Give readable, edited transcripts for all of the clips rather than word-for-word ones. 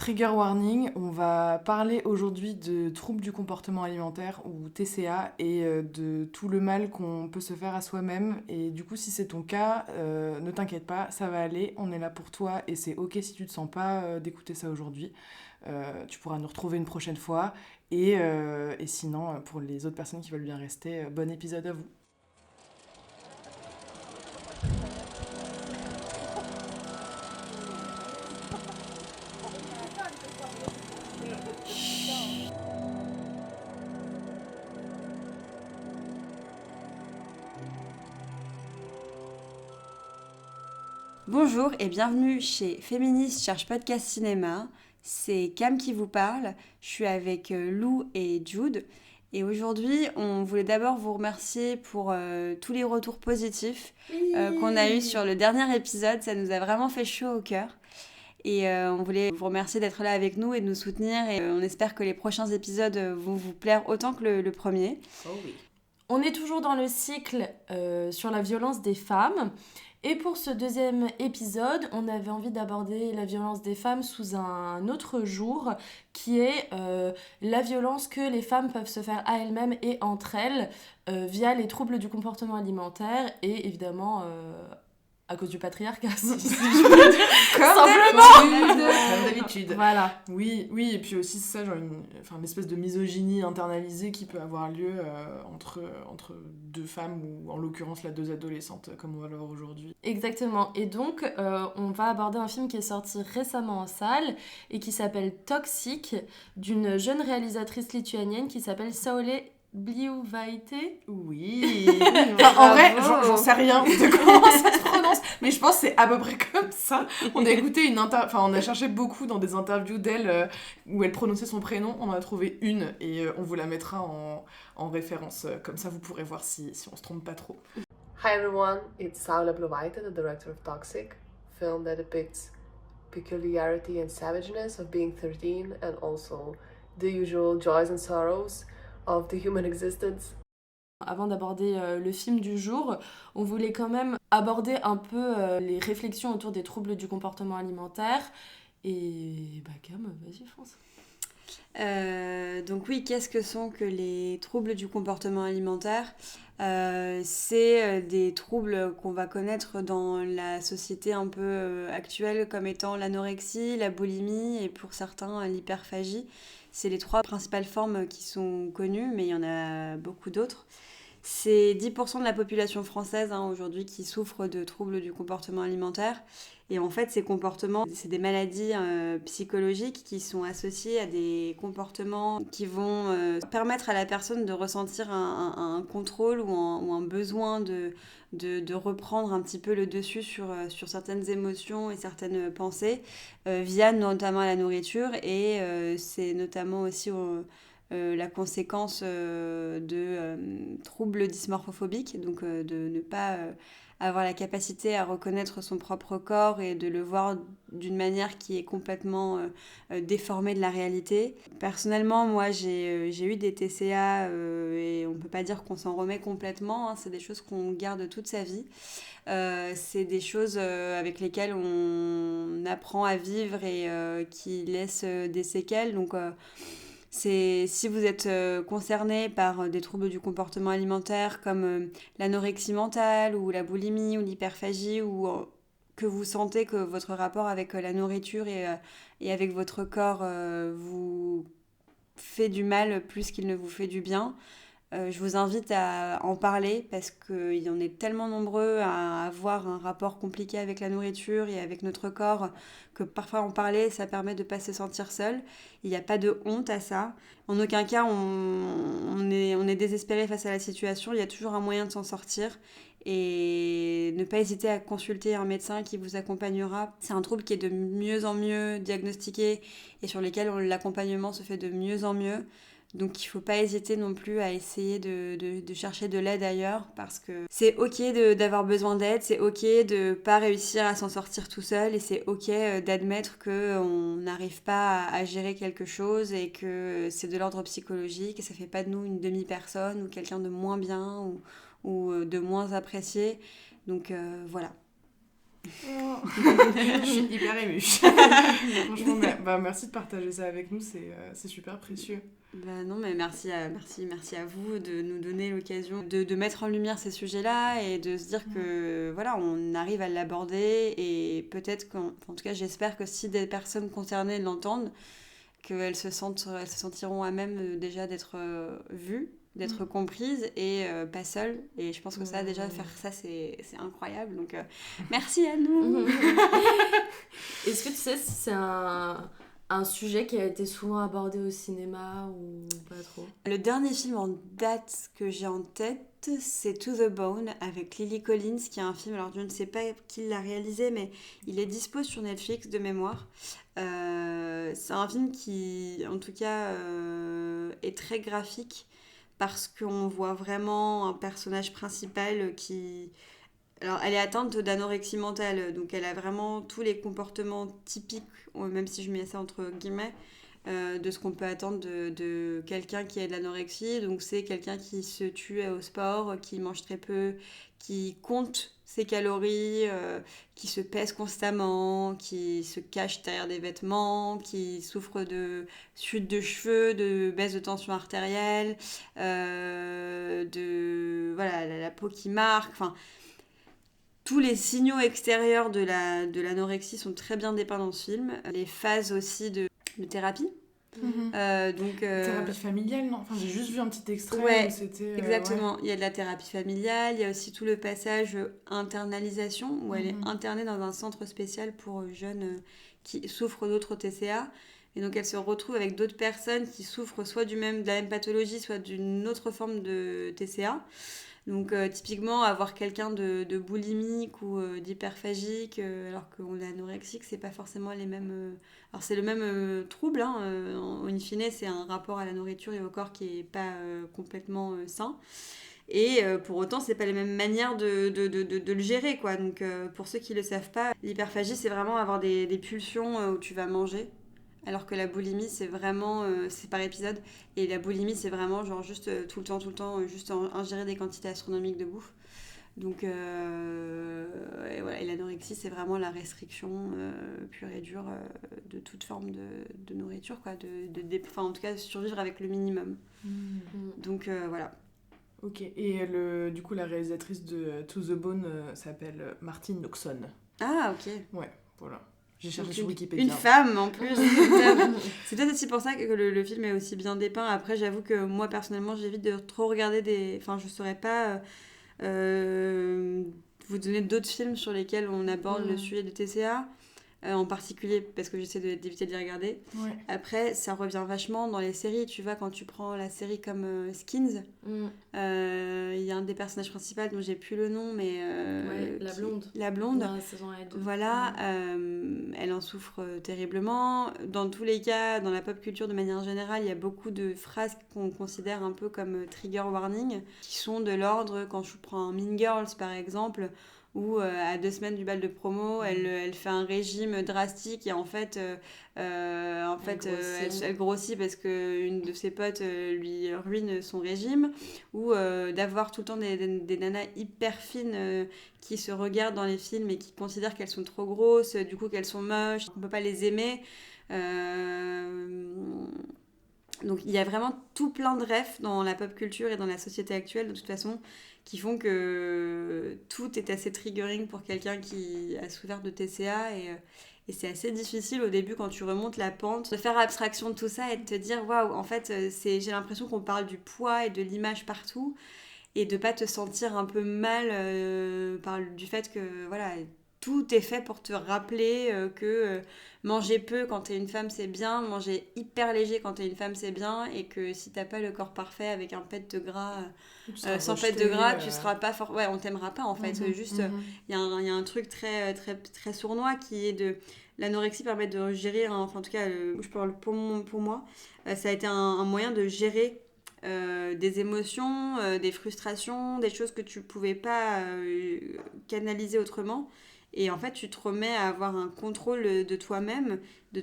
Trigger warning, on va parler aujourd'hui de troubles du comportement alimentaire ou TCA et de tout le mal qu'on peut se faire à soi-même. Et du coup, si c'est ton cas, ne t'inquiète pas, ça va aller, on est là pour toi et c'est ok si tu te sens pas d'écouter ça aujourd'hui. Tu pourras nous retrouver une prochaine fois et sinon, pour les autres personnes qui veulent bien rester, bon épisode à vous. Bonjour et bienvenue chez Féministe cherche podcast cinéma. C'est Cam qui vous parle. Je suis avec Lou et Jude. Et aujourd'hui, on voulait d'abord vous remercier pour tous les retours positifs qu'on a eus sur le dernier épisode. Ça nous a vraiment fait chaud au cœur. Et on voulait vous remercier d'être là avec nous et de nous soutenir. Et on espère que les prochains épisodes vont vous plaire autant que le premier. Oh oui. On est toujours dans le cycle sur la violence des femmes. Et pour ce deuxième épisode, on avait envie d'aborder la violence des femmes sous un autre jour, qui est la violence que les femmes peuvent se faire à elles-mêmes et entre elles via les troubles du comportement alimentaire et évidemment à cause du patriarcat, si je peux dire. Comme d'habitude. Voilà. Oui, et puis aussi c'est ça, genre une espèce de misogynie internalisée qui peut avoir lieu entre deux femmes ou en l'occurrence là deux adolescentes comme on va le voir aujourd'hui. Exactement. Et donc, on va aborder un film qui est sorti récemment en salle et qui s'appelle Toxic, d'une jeune réalisatrice lituanienne qui s'appelle Saulė Bliuvaitė. Oui. En vrai, j'en sais rien de comment ça se prononce, mais je pense que c'est à peu près comme ça. On a écouté on a cherché beaucoup dans des interviews d'elle où elle prononçait son prénom. On en a trouvé une et on vous la mettra en référence. Comme ça, vous pourrez voir si on se trompe pas trop. Hi everyone, it's Saula Bliuvaitė, the director of Toxic, film that depicts peculiarity and savageness of being 13 and also the usual joys and sorrows of the human existence. Avant d'aborder le film du jour, on voulait quand même aborder un peu les réflexions autour des troubles du comportement alimentaire. Et bah Cam, vas-y, fonce. Donc oui, qu'est-ce que sont que les troubles du comportement alimentaire ? C'est des troubles qu'on va connaître dans la société un peu actuelle comme étant l'anorexie, la boulimie et pour certains l'hyperphagie. C'est les trois principales formes qui sont connues, mais il y en a beaucoup d'autres. C'est 10% de la population française aujourd'hui qui souffre de troubles du comportement alimentaire. Et en fait, ces comportements, c'est des maladies psychologiques qui sont associées à des comportements qui vont permettre à la personne de ressentir un contrôle ou un besoin de reprendre un petit peu le dessus sur certaines émotions et certaines pensées via notamment la nourriture. Et c'est notamment aussi la conséquence de troubles dysmorphophobiques, donc de ne pas avoir la capacité à reconnaître son propre corps et de le voir d'une manière qui est complètement déformée de la réalité. Personnellement, moi, j'ai eu des TCA et on ne peut pas dire qu'on s'en remet complètement, c'est des choses qu'on garde toute sa vie. C'est des choses avec lesquelles on apprend à vivre et qui laissent des séquelles. Donc, si vous êtes concerné par des troubles du comportement alimentaire comme l'anorexie mentale ou la boulimie ou l'hyperphagie ou que vous sentez que votre rapport avec la nourriture et avec votre corps vous fait du mal plus qu'il ne vous fait du bien, je vous invite à en parler parce qu'il y en est tellement nombreux à avoir un rapport compliqué avec la nourriture et avec notre corps que parfois en parler, ça permet de ne pas se sentir seul. Il n'y a pas de honte à ça. En aucun cas, on est désespéré face à la situation. Il y a toujours un moyen de s'en sortir. Et ne pas hésiter à consulter un médecin qui vous accompagnera. C'est un trouble qui est de mieux en mieux diagnostiqué et sur lequel l'accompagnement se fait de mieux en mieux. Donc il ne faut pas hésiter non plus à essayer de chercher de l'aide ailleurs parce que c'est ok d'avoir besoin d'aide, c'est ok de ne pas réussir à s'en sortir tout seul et c'est ok d'admettre qu'on n'arrive pas à gérer quelque chose et que c'est de l'ordre psychologique et ça ne fait pas de nous une demi-personne ou quelqu'un de moins bien ou de moins apprécié. Donc voilà. Je suis hyper émue. Franchement, Bah, merci de partager ça avec nous, c'est super précieux. Bah non, mais merci à vous de nous donner l'occasion de mettre en lumière ces sujets-là et de se dire que voilà, on arrive à l'aborder et peut-être en tout cas j'espère que si des personnes concernées l'entendent, qu'elles se sentiront à même déjà d'être vues, d'être comprises et pas seules. Et je pense que ça, déjà, faire ça, c'est incroyable. Donc, merci à nous. Est-ce que tu sais si c'est un sujet qui a été souvent abordé au cinéma ou pas trop? Le dernier film en date que j'ai en tête, c'est To the Bone avec Lily Collins, qui est un film, alors je ne sais pas qui l'a réalisé, mais il est dispo sur Netflix de mémoire. C'est un film qui, en tout cas, est très graphique parce qu'on voit vraiment un personnage principal qui... Alors, elle est atteinte d'anorexie mentale, donc elle a vraiment tous les comportements typiques, même si je mets ça entre guillemets, de ce qu'on peut attendre de quelqu'un qui a de l'anorexie. Donc c'est quelqu'un qui se tue au sport, qui mange très peu, qui compte ses calories, qui se pèse constamment, qui se cache derrière des vêtements, qui souffre de chute de cheveux, de baisse de tension artérielle, de voilà, la peau qui marque, enfin... Tous les signaux extérieurs de l'anorexie sont très bien dépeints dans ce film. Les phases aussi de thérapie. Thérapie familiale, non? Enfin, j'ai juste vu un petit extrait Ouais, où c'était... exactement. Il y a de la thérapie familiale, il y a aussi tout le passage internalisation, où elle est internée dans un centre spécial pour jeunes qui souffrent d'autres TCA. Et donc elle se retrouve avec d'autres personnes qui souffrent soit de la même pathologie, soit d'une autre forme de TCA. Donc typiquement avoir quelqu'un de boulimique ou d'hyperphagique alors qu'on est anorexique, c'est pas forcément les mêmes... Alors c'est le même trouble, hein, in fine c'est un rapport à la nourriture et au corps qui est pas complètement sain. Et pour autant, c'est pas les mêmes manières de le gérer, quoi. Donc pour ceux qui le savent pas, l'hyperphagie c'est vraiment avoir des pulsions où tu vas manger. Alors que la boulimie, c'est vraiment... c'est par épisode. Et la boulimie, c'est vraiment genre juste tout le temps, juste ingérer des quantités astronomiques de bouffe. Donc, et voilà. Et l'anorexie, c'est vraiment la restriction pure et dure de toute forme de nourriture, quoi. Enfin, en tout cas, survivre avec le minimum. Donc, voilà. Ok, et du coup, la réalisatrice de To the Bone s'appelle Martine Noxon. Ah, ok. Ouais, voilà. J'ai cherché sur Wikipédia. Une femme en plus. C'est peut-être aussi pour ça que le film est aussi bien dépeint. Après, j'avoue que moi, personnellement, j'évite de trop regarder des... Enfin, je ne saurais pas vous donner d'autres films sur lesquels on aborde le sujet de TCA. En particulier parce que j'essaie d'éviter de les regarder. Ouais. Après, ça revient vachement dans les séries. Tu vois, quand tu prends la série comme Skins, il y a un des personnages principaux dont j'ai plus le nom, mais... la blonde. La blonde. Dans la saison 1 et 2. Voilà, elle en souffre terriblement. Dans tous les cas, dans la pop culture de manière générale, il y a beaucoup de phrases qu'on considère un peu comme trigger warning, qui sont de l'ordre, quand je prends Mean Girls par exemple, où à 2 semaines du bal de promo, elle fait un régime drastique et en fait, elle grossit parce qu'une de ses potes lui ruine son régime, ou d'avoir tout le temps des nanas hyper fines qui se regardent dans les films et qui considèrent qu'elles sont trop grosses, du coup qu'elles sont moches, on peut pas les aimer. Donc il y a vraiment tout plein de refs dans la pop culture et dans la société actuelle de toute façon qui font que tout est assez triggering pour quelqu'un qui a souffert de TCA et c'est assez difficile au début quand tu remontes la pente de faire abstraction de tout ça et de te dire waouh, en fait j'ai l'impression qu'on parle du poids et de l'image partout et de pas te sentir un peu mal du fait que voilà, tout est fait pour te rappeler que manger peu quand t'es une femme c'est bien, manger hyper léger quand t'es une femme c'est bien, et que si t'as pas le corps parfait avec un pet de gras, sans pet de gras, tu seras pas fort. Ouais, on t'aimera pas en fait. Juste, il y a un truc très, très, très sournois qui est de. L'anorexie permet de gérer, enfin en tout cas, je parle pour moi, ça a été un moyen de gérer des émotions, des frustrations, des choses que tu pouvais pas canaliser autrement. Et en fait, tu te remets à avoir un contrôle de toi-même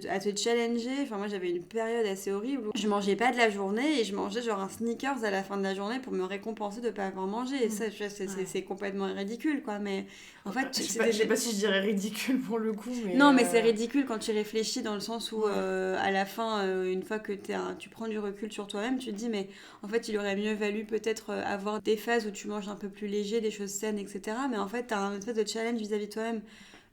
à te challenger. Enfin, moi, j'avais une période assez horrible où je mangeais pas de la journée et je mangeais genre un Snickers à la fin de la journée pour me récompenser de pas avoir mangé. Et ça, tu vois, c'est complètement ridicule, quoi. Mais en fait, je sais pas si je dirais ridicule pour le coup. Mais non, mais c'est ridicule quand tu réfléchis dans le sens où, à la fin, une fois que tu prends du recul sur toi-même, tu te dis, mais en fait, il aurait mieux valu peut-être avoir des phases où tu manges un peu plus léger, des choses saines, etc. Mais en fait, tu as un espèce de challenge vis-à-vis de toi-même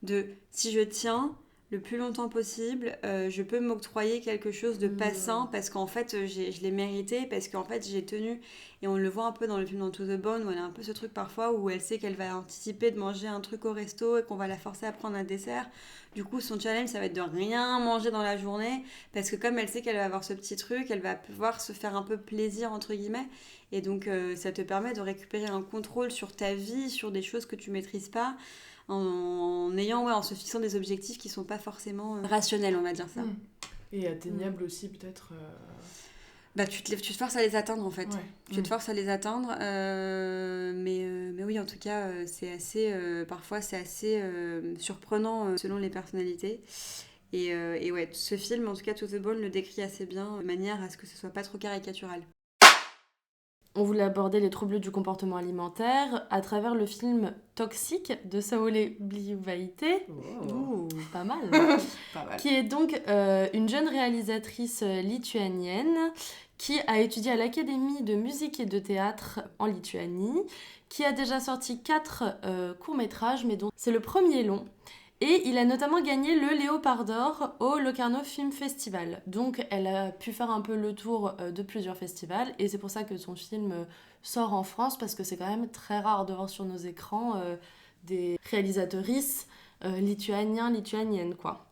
de si je tiens le plus longtemps possible, je peux m'octroyer quelque chose de pas sain parce qu'en fait, je l'ai mérité, parce qu'en fait, j'ai tenu. Et on le voit un peu dans le film Into the Bone où elle a un peu ce truc parfois où elle sait qu'elle va anticiper de manger un truc au resto et qu'on va la forcer à prendre un dessert. Du coup, son challenge, ça va être de rien manger dans la journée parce que comme elle sait qu'elle va avoir ce petit truc, elle va pouvoir se faire un peu plaisir, entre guillemets. Et donc, ça te permet de récupérer un contrôle sur ta vie, sur des choses que tu maîtrises pas, en se fixant des objectifs qui sont pas forcément rationnels, on va dire ça. Et atteignables aussi, peut-être. Bah, tu te forces à les atteindre, en fait. Ouais. Tu te forces à les atteindre. Mais oui, en tout cas, c'est assez, parfois, c'est assez surprenant selon les personnalités. Et ouais, ce film, en tout cas, To the Bone, le décrit assez bien, de manière à ce que ce soit pas trop caricatural. On voulait aborder les troubles du comportement alimentaire à travers le film Toxic de Saole Bliuvaite. Oh. Pas mal. Pas mal. Qui est donc une jeune réalisatrice lituanienne qui a étudié à l'Académie de musique et de théâtre en Lituanie, qui a déjà sorti 4 courts-métrages, mais dont c'est le premier long. Et il a notamment gagné le Léopard d'Or au Locarno Film Festival. Donc elle a pu faire un peu le tour de plusieurs festivals et c'est pour ça que son film sort en France parce que c'est quand même très rare de voir sur nos écrans des réalisatrices lituaniennes, quoi.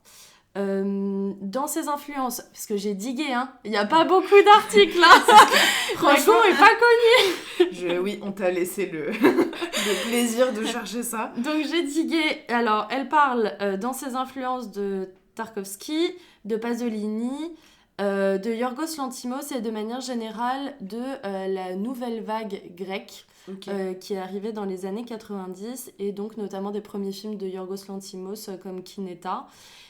Dans ses influences, parce que j'ai digué, il n'y a pas beaucoup d'articles là. Franchement, est pas connu. Oui, on t'a laissé le plaisir de chercher ça. Donc j'ai digué. Alors, elle parle dans ses influences de Tarkovsky, de Pasolini, de Yorgos Lanthimos et de manière générale de la nouvelle vague grecque. Okay. Qui est arrivée dans les années 90 et donc notamment des premiers films de Yorgos Lanthimos comme Kineta.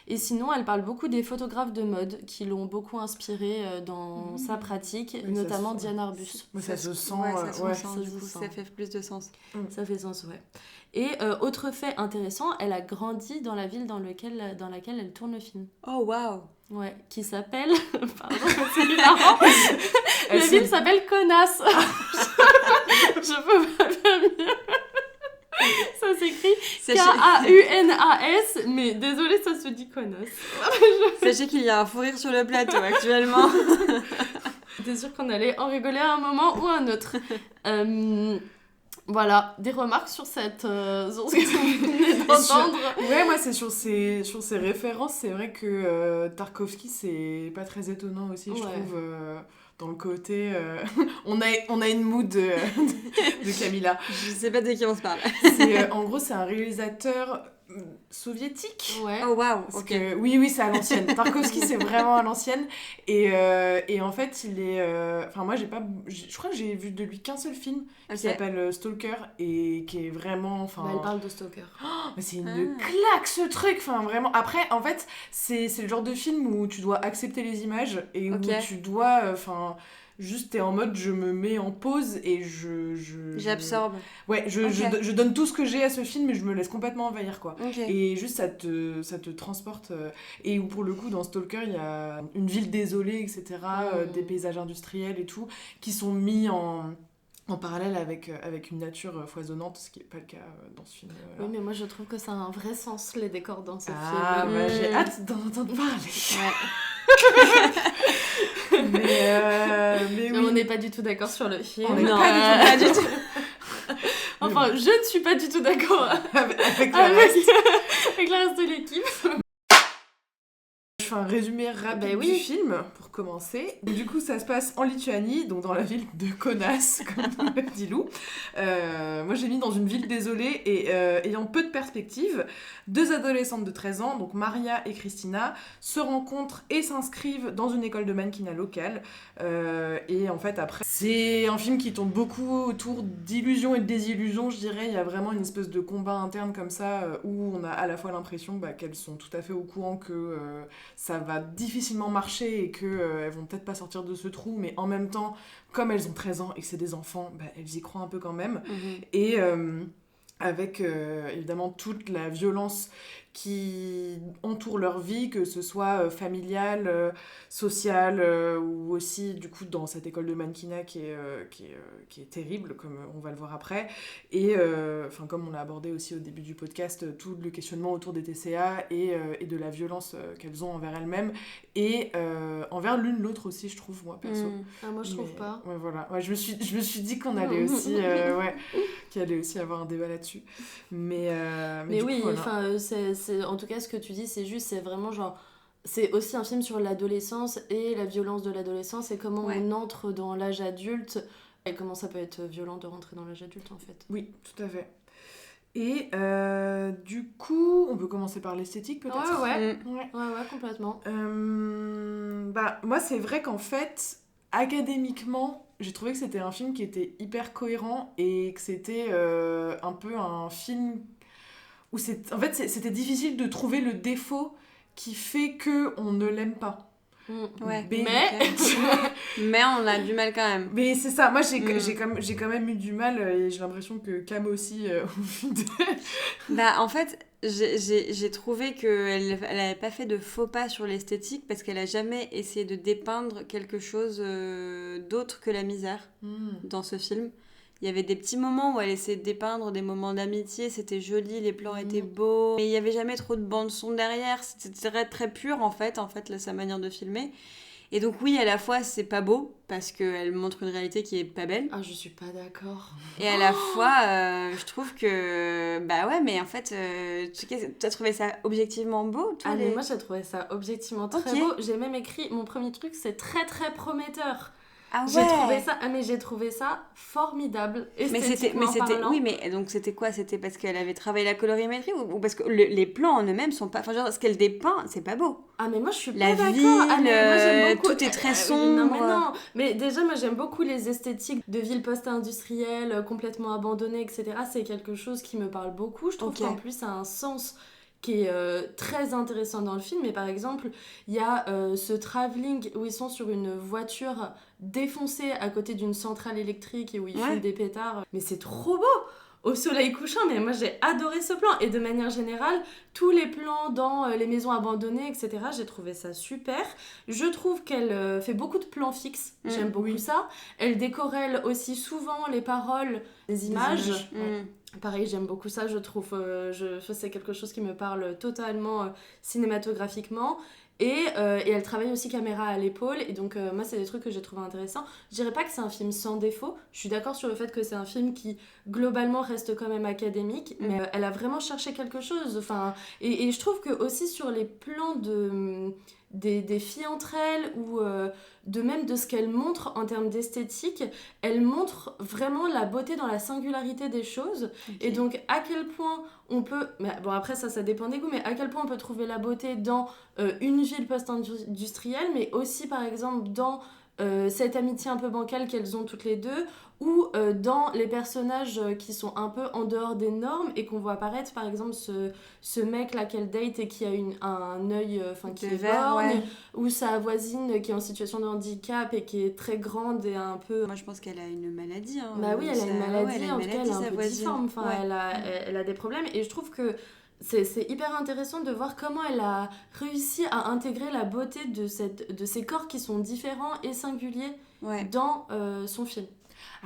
Et sinon, elle parle beaucoup des photographes de mode qui l'ont beaucoup inspirée dans sa pratique, notamment Diane Arbus. Ça se sent, ça fait plus de sens. Ça fait sens, ouais. Et autre fait intéressant, elle a grandi dans la ville dans laquelle elle tourne le film. Oh, waouh! Ouais, qui s'appelle... Pardon, c'est hilarant. La ville s'appelle Kaunas. Je peux pas faire mieux. Ça s'écrit Kaunas, mais désolée, ça se dit Kaunas. Sachez qu'il y a un fou rire sur le plateau actuellement. T'es sûre qu'on allait en rigoler à un moment ou à un autre. Voilà, des remarques sur cette sur ce que vous venez d'entendre. Ouais, moi c'est sur ces références, c'est vrai que Tarkovsky c'est pas très étonnant aussi, je trouve, dans le côté on a une mood de Camilla. Je sais pas de qui on se parle. En gros, c'est un réalisateur soviétique. Ouais. Oh waouh. Ok. Oui, c'est à l'ancienne. Tarkovsky, c'est vraiment à l'ancienne. Et en fait, il est. Enfin, moi, je crois que j'ai vu de lui qu'un seul film qui s'appelle Stalker et qui est vraiment. Elle parle de Stalker. C'est une claque ce truc. Enfin, vraiment. Après, en fait, c'est le genre de film où tu dois accepter les images et où tu dois. Juste, t'es en mode, je me mets en pause et j'absorbe. Ouais, je donne tout ce que j'ai à ce film et je me laisse complètement envahir, quoi. Okay. Et juste, ça te transporte. Et où, pour le coup, dans Stalker, il y a une ville désolée, etc., des paysages industriels et tout, qui sont mis en parallèle avec une nature foisonnante, ce qui n'est pas le cas dans ce film-là. Oui, mais moi, je trouve que ça a un vrai sens, les décors dans ce film. Ah, bah, j'ai hâte d'en entendre parler. Ouais. mais oui. On n'est pas du tout d'accord sur le film. On n'est pas du tout. Enfin, je ne suis pas du tout d'accord avec le reste. Avec le reste de l'équipe. Je fais un résumé rapide du film, pour commencer. Du coup, ça se passe en Lituanie, donc dans la ville de Kaunas, comme l'a dit Lou. Moi, j'ai mis dans une ville désolée et ayant peu de perspectives. 2 adolescentes de 13 ans, donc Maria et Christina, se rencontrent et s'inscrivent dans une école de mannequinat locale. Et en fait, après, c'est un film qui tourne beaucoup autour d'illusions et de désillusions, je dirais. Il y a vraiment une espèce de combat interne comme ça, où on a à la fois l'impression qu'elles sont tout à fait au courant que ça va difficilement marcher et qu'elles vont peut-être pas sortir de ce trou, mais en même temps, comme elles ont 13 ans et que c'est des enfants, elles y croient un peu quand même. Et avec évidemment toute la violence qui entoure leur vie, que ce soit familiale, sociale, ou aussi du coup dans cette école de mannequinat qui est terrible, comme on va le voir après. Et comme on l'a abordé aussi au début du podcast, tout le questionnement autour des TCA et de la violence qu'elles ont envers elles-mêmes et envers l'une l'autre aussi, je trouve, moi perso. Moi je trouve pas. Ouais, voilà. Ouais, je me suis dit qu'on allait aussi qu'il allait aussi avoir un débat là-dessus. Mais oui, coup, voilà. en tout cas ce que tu dis c'est juste, c'est vraiment genre, c'est aussi un film sur l'adolescence et la violence de l'adolescence et comment on entre dans l'âge adulte et comment ça peut être violent de rentrer dans l'âge adulte en fait. Oui, tout à fait. Et du coup, on peut commencer par l'esthétique peut-être. Ouais, complètement. Moi c'est vrai qu'en fait, académiquement, j'ai trouvé que c'était un film qui était hyper cohérent et que c'était un peu un film où c'était difficile de trouver le défaut qui fait qu'on ne l'aime pas. Mais on a du mal quand même. Mais c'est ça, moi j'ai quand même eu du mal et j'ai l'impression que Cam aussi En fait, j'ai trouvé qu'elle n'avait pas fait de faux pas sur l'esthétique parce qu'elle a jamais essayé de dépeindre quelque chose d'autre que la misère dans ce film. Il y avait des petits moments où elle essayait de dépeindre des moments d'amitié, c'était joli, les plans étaient beaux, mais il n'y avait jamais trop de bande-son derrière, c'était très, très pur en fait là, sa manière de filmer. Et donc oui, à la fois c'est pas beau, parce qu'elle montre une réalité qui est pas belle. Ah, je suis pas d'accord. Et à la fois, je trouve que... mais en fait, tu as trouvé ça objectivement beau, toi mais moi j'ai trouvé ça objectivement très beau. J'ai même écrit, mon premier truc, c'est très très prometteur. Ah ouais. J'ai trouvé ça formidable, mais c'était parlant. Oui, mais donc c'était quoi? C'était parce qu'elle avait travaillé la colorimétrie ou parce que les plans en eux-mêmes sont pas... Enfin, genre, ce qu'elle dépeint, c'est pas beau. Ah, mais moi je suis la pas d'accord. Ville, moi j'aime beaucoup. Tout est très sombre. Non. Mais déjà, moi j'aime beaucoup les esthétiques de villes post-industrielles, complètement abandonnées, etc. C'est quelque chose qui me parle beaucoup. Je trouve qu'en plus ça a un sens qui est très intéressant dans le film. Mais par exemple, il y a ce travelling où ils sont sur une voiture défoncée à côté d'une centrale électrique et où ils fument des pétards. Mais c'est trop beau au soleil couchant, mais moi j'ai adoré ce plan. Et de manière générale, tous les plans dans les maisons abandonnées, etc., j'ai trouvé ça super. Je trouve qu'elle fait beaucoup de plans fixes, j'aime beaucoup ça. Elle décorelle aussi souvent les paroles des images. Pareil, j'aime beaucoup ça, je trouve. C'est quelque chose qui me parle totalement cinématographiquement. Et elle travaille aussi caméra à l'épaule, et donc moi c'est des trucs que j'ai trouvé intéressants. Je dirais pas que c'est un film sans défaut, je suis d'accord sur le fait que c'est un film qui globalement reste quand même académique, mais elle a vraiment cherché quelque chose. Enfin, et je trouve que aussi sur les plans des filles entre elles ou même de ce qu'elle montre en termes d'esthétique, elle montre vraiment la beauté dans la singularité des choses. Et donc à quel point on peut, bon après ça dépend des goûts, mais à quel point on peut trouver la beauté dans une ville post-industrielle, mais aussi par exemple dans cette amitié un peu bancale qu'elles ont toutes les deux, ou dans les personnages qui sont un peu en dehors des normes et qu'on voit apparaître, par exemple ce mec là qu'elle date et qui a un œil qui est borgne, ou sa voisine qui est en situation de handicap et qui est très grande et un peu... Moi je pense qu'elle a une maladie. Oui, elle a une maladie, en tout cas elle est un peu difforme, elle a des problèmes, et je trouve que c'est hyper intéressant de voir comment elle a réussi à intégrer la beauté de ces corps qui sont différents et singuliers dans son film.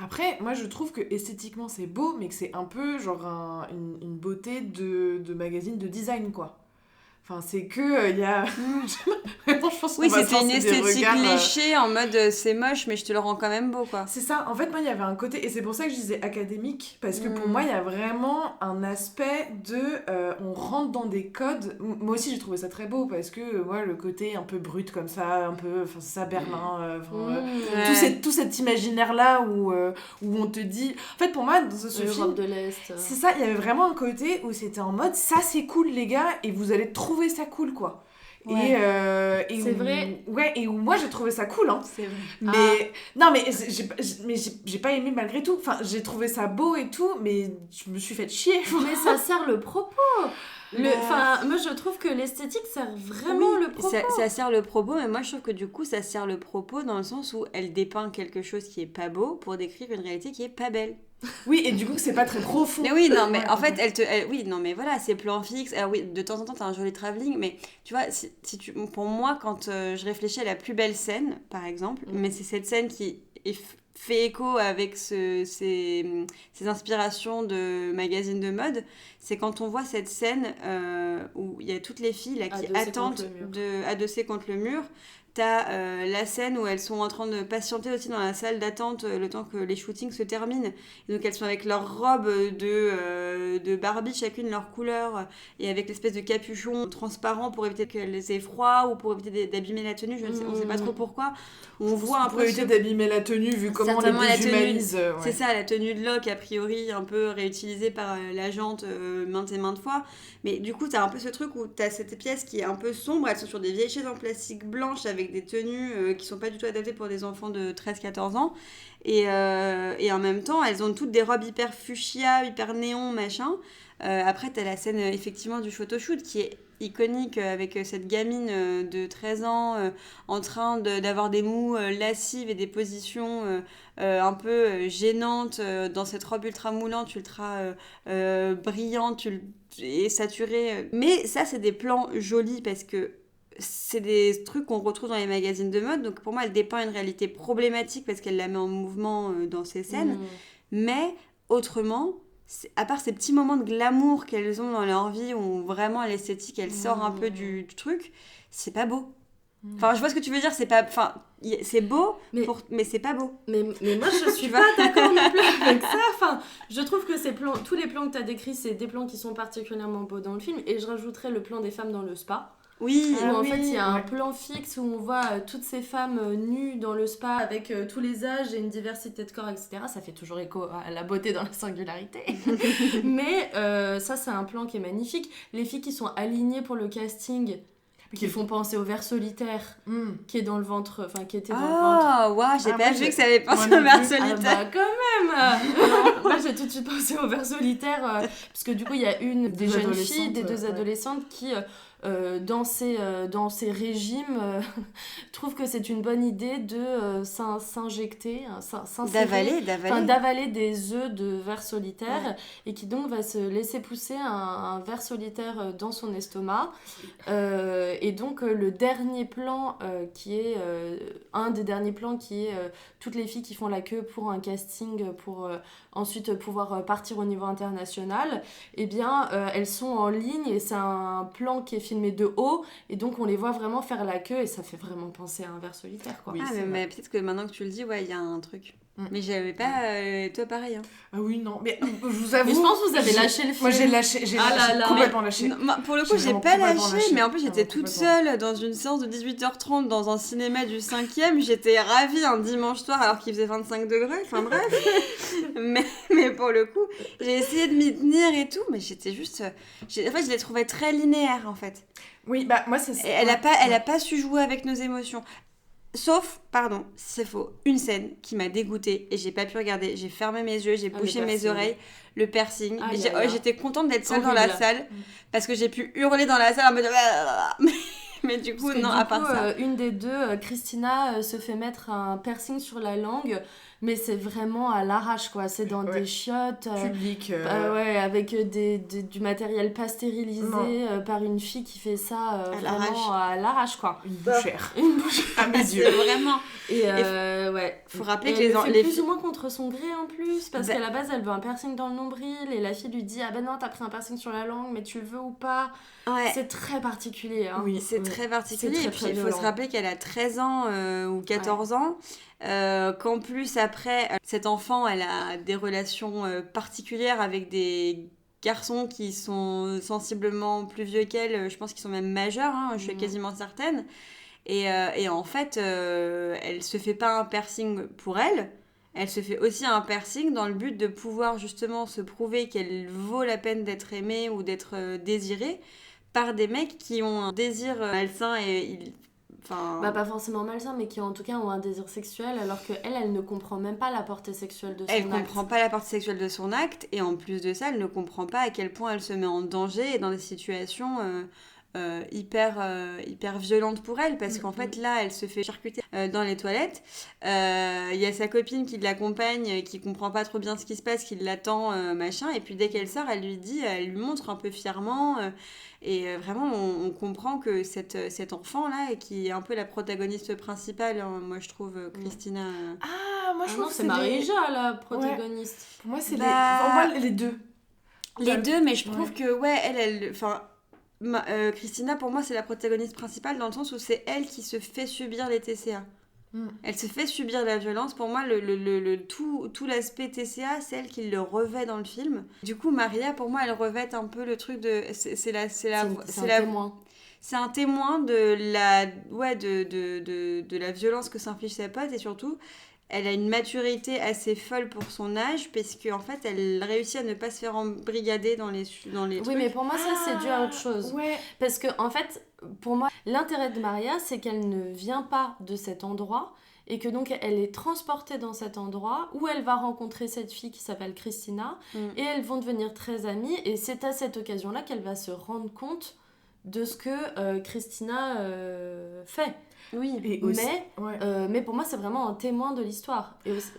Après, moi je trouve que esthétiquement c'est beau, mais que c'est un peu genre une beauté de magazine de design, quoi. Enfin, c'est que il y a... je pense c'était une esthétique léchée en mode c'est moche, mais je te le rends quand même beau, quoi. C'est ça. En fait, moi, il y avait un côté... Et c'est pour ça que je disais académique, parce que pour moi, il y a vraiment un aspect de... on rentre dans des codes... Moi aussi, j'ai trouvé ça très beau, parce que moi, le côté un peu brut comme ça, un peu... Enfin, c'est ça, Berlin. Tout cet imaginaire-là où on te dit... En fait, pour moi, dans ce film... L'Europe de l'Est. C'est ça, il y avait vraiment un côté où c'était en mode, ça, c'est cool, les gars, et vous allez trouver ça cool, quoi. C'est vrai. Ouais, et moi j'ai trouvé ça cool, hein. C'est vrai. Mais non, mais j'ai pas aimé malgré tout. Enfin, j'ai trouvé ça beau et tout, mais je me suis fait chier. Mais ça sert le propos. Moi je trouve que l'esthétique sert vraiment le propos. Ça sert le propos, mais moi je trouve que du coup ça sert le propos dans le sens où elle dépeint quelque chose qui est pas beau pour décrire une réalité qui est pas belle. Oui, et du coup c'est pas très profond. Mais oui, non, mais en fait, oui, non, mais voilà, c'est plan fixe. Alors oui, de temps en temps, t'as un joli travelling, mais tu vois, pour moi, quand je réfléchis à la plus belle scène, par exemple, mais c'est cette scène qui fait écho avec ces inspirations de magazines de mode, c'est quand on voit cette scène où il y a toutes les filles là, qui attendent adossées contre le mur. T'as la scène où elles sont en train de patienter aussi dans la salle d'attente le temps que les shootings se terminent. Et donc elles sont avec leurs robes de Barbie, chacune leur couleur, et avec l'espèce de capuchon transparent pour éviter qu'elles aient froid ou pour éviter d'abîmer la tenue. On sait pas trop pourquoi. On voit un pour peu éviter d'abîmer la tenue vu comment on les déshumanise. Ouais. C'est ça, la tenue de Locke, a priori, un peu réutilisée par l'agente maintes et maintes fois. Mais du coup, t'as un peu ce truc où t'as cette pièce qui est un peu sombre. Elles sont sur des vieilles chaises en plastique blanche avec des tenues qui sont pas du tout adaptées pour des enfants de 13-14 ans. Et en même temps, elles ont toutes des robes hyper fuchsia, hyper néon, machin. Après, t'as la scène effectivement du photoshoot qui est iconique avec cette gamine de 13 ans en train d'avoir des mous lascives et des positions un peu gênantes dans cette robe ultra moulante, ultra brillante et saturée. Mais ça, c'est des plans jolis parce que c'est des trucs qu'on retrouve dans les magazines de mode. Donc pour moi, elle dépeint une réalité problématique parce qu'elle la met en mouvement dans ses scènes. Mais autrement, à part ces petits moments de glamour qu'elles ont dans leur vie où vraiment l'esthétique elle sort un peu du truc, c'est pas beau. Enfin, je vois ce que tu veux dire, c'est pas, enfin, c'est beau, mais c'est pas beau. Mais moi je suis pas d'accord non plus avec ça. Enfin, je trouve que tous les plans que tu as décrits, c'est des plans qui sont particulièrement beaux dans le film. Et je rajouterais le plan des femmes dans le spa. Oui, où en fait il y a un plan fixe où on voit toutes ces femmes nues dans le spa avec tous les âges et une diversité de corps, etc. Ça fait toujours écho à la beauté dans la singularité. Mais ça c'est un plan qui est magnifique. Les filles qui sont alignées pour le casting, qui font penser au ver solitaire qui est dans le ventre, enfin qui était dans le ventre. Ah, waouh, j'ai pas vu que ça avait pensé au ver solitaire. Ah bah quand même. Moi j'ai tout de suite pensé au ver solitaire parce que du coup il y a une des jeunes filles, des deux adolescentes qui dans ces régimes trouve que c'est une bonne idée de s'injecter, d'avaler des œufs de ver solitaire et qui donc va se laisser pousser un ver solitaire dans son estomac et donc le dernier plan qui est un des derniers plans qui est toutes les filles qui font la queue pour un casting pour ensuite pouvoir partir au niveau international, eh bien elles sont en ligne et c'est un plan qui est filmé de haut et donc on les voit vraiment faire la queue et ça fait vraiment penser à un ver solitaire quoi. Oui, mais peut-être que maintenant que tu le dis, ouais, il y a un truc. Mais j'avais pas toi pareil hein. Ah oui non mais je vous avoue mais je pense que vous avez lâché le film. Moi j'ai complètement lâché. Pour le coup j'ai pas lâché mais en plus j'étais toute seule dans une séance de 18h30 dans un cinéma du 5e, j'étais ravie un dimanche soir alors qu'il faisait 25 degrés, enfin bref. mais pour le coup j'ai essayé de m'y tenir et tout mais j'étais juste en fait je les trouvais très linéaires en fait. Oui bah moi c'est ça. Elle a pas su jouer avec nos émotions. Sauf, pardon, c'est faux, une scène qui m'a dégoûtée et j'ai pas pu regarder. J'ai fermé mes yeux, j'ai bouché mes oreilles, le piercing. J'étais contente d'être seule dans la salle parce que j'ai pu hurler dans la salle en mode... Mais du coup, non, à part ça. Une des deux, Christina, se fait mettre un piercing sur la langue, mais c'est vraiment à l'arrache, quoi. C'est dans des chiottes. Public. Avec du matériel pas stérilisé par une fille qui fait ça vraiment à l'arrache, quoi. Une bouchère. À mes yeux. Vraiment. Et faut rappeler que les plus ou moins contre son gré en plus, parce qu'à la base, elle veut un piercing dans le nombril, et la fille lui dit « Ah ben non, t'as pris un piercing sur la langue, mais tu le veux ou pas ?» C'est très particulier. Hein. Oui, c'est très particulier. Et puis, il faut se rappeler qu'elle a 13 ans ou 14 ans. Qu'en plus, après, cet enfant, elle a des relations particulières avec des garçons qui sont sensiblement plus vieux qu'elle. Je pense qu'ils sont même majeurs, hein, je suis quasiment certaine. Et en fait, elle se fait pas un piercing pour elle. Elle se fait aussi un piercing dans le but de pouvoir justement se prouver qu'elle vaut la peine d'être aimée ou d'être désirée. par des mecs qui ont un désir malsain et Bah, pas forcément malsain, mais qui en tout cas ont un désir sexuel, alors qu'elle ne comprend même pas la portée sexuelle de son acte. Elle comprend pas la partie sexuelle de son acte, et en plus de ça, elle ne comprend pas à quel point elle se met en danger et dans des situations hyper violentes pour elle, parce qu'en fait, là, elle se fait charcuter dans les toilettes. Il y a sa copine qui l'accompagne, qui comprend pas trop bien ce qui se passe, qui l'attend, machin, et puis dès qu'elle sort, elle lui montre un peu fièrement... Et vraiment, on comprend que cet enfant-là, qui est un peu la protagoniste principale, hein, moi je trouve, Christina... Ah, moi je trouve non, que c'est Marija, la protagoniste. Ouais. Pour moi, c'est Bah, les deux. Les deux, mais je trouve que, ouais, elle... Enfin, Christina, pour moi, c'est la protagoniste principale dans le sens où c'est elle qui se fait subir les TCA. Elle se fait subir la violence. Pour moi, tout l'aspect TCA, c'est elle qui le revêt dans le film. Du coup, Maria, pour moi, elle revêt un peu le truc de... C'est un témoin. C'est un témoin de la violence que s'inflige sa pote, et surtout, elle a une maturité assez folle pour son âge, parce qu'en fait, elle réussit à ne pas se faire embrigader dans les trucs. Oui, mais pour moi, ça, c'est dû à autre chose. Ouais. Parce que, en fait, pour moi, l'intérêt de Maria, c'est qu'elle ne vient pas de cet endroit, et que donc, elle est transportée dans cet endroit où elle va rencontrer cette fille qui s'appelle Christina, et elles vont devenir très amies, et c'est à cette occasion-là qu'elle va se rendre compte de ce que Christina fait. Oui, et aussi, mais pour moi, c'est vraiment un témoin de l'histoire. Et aussi...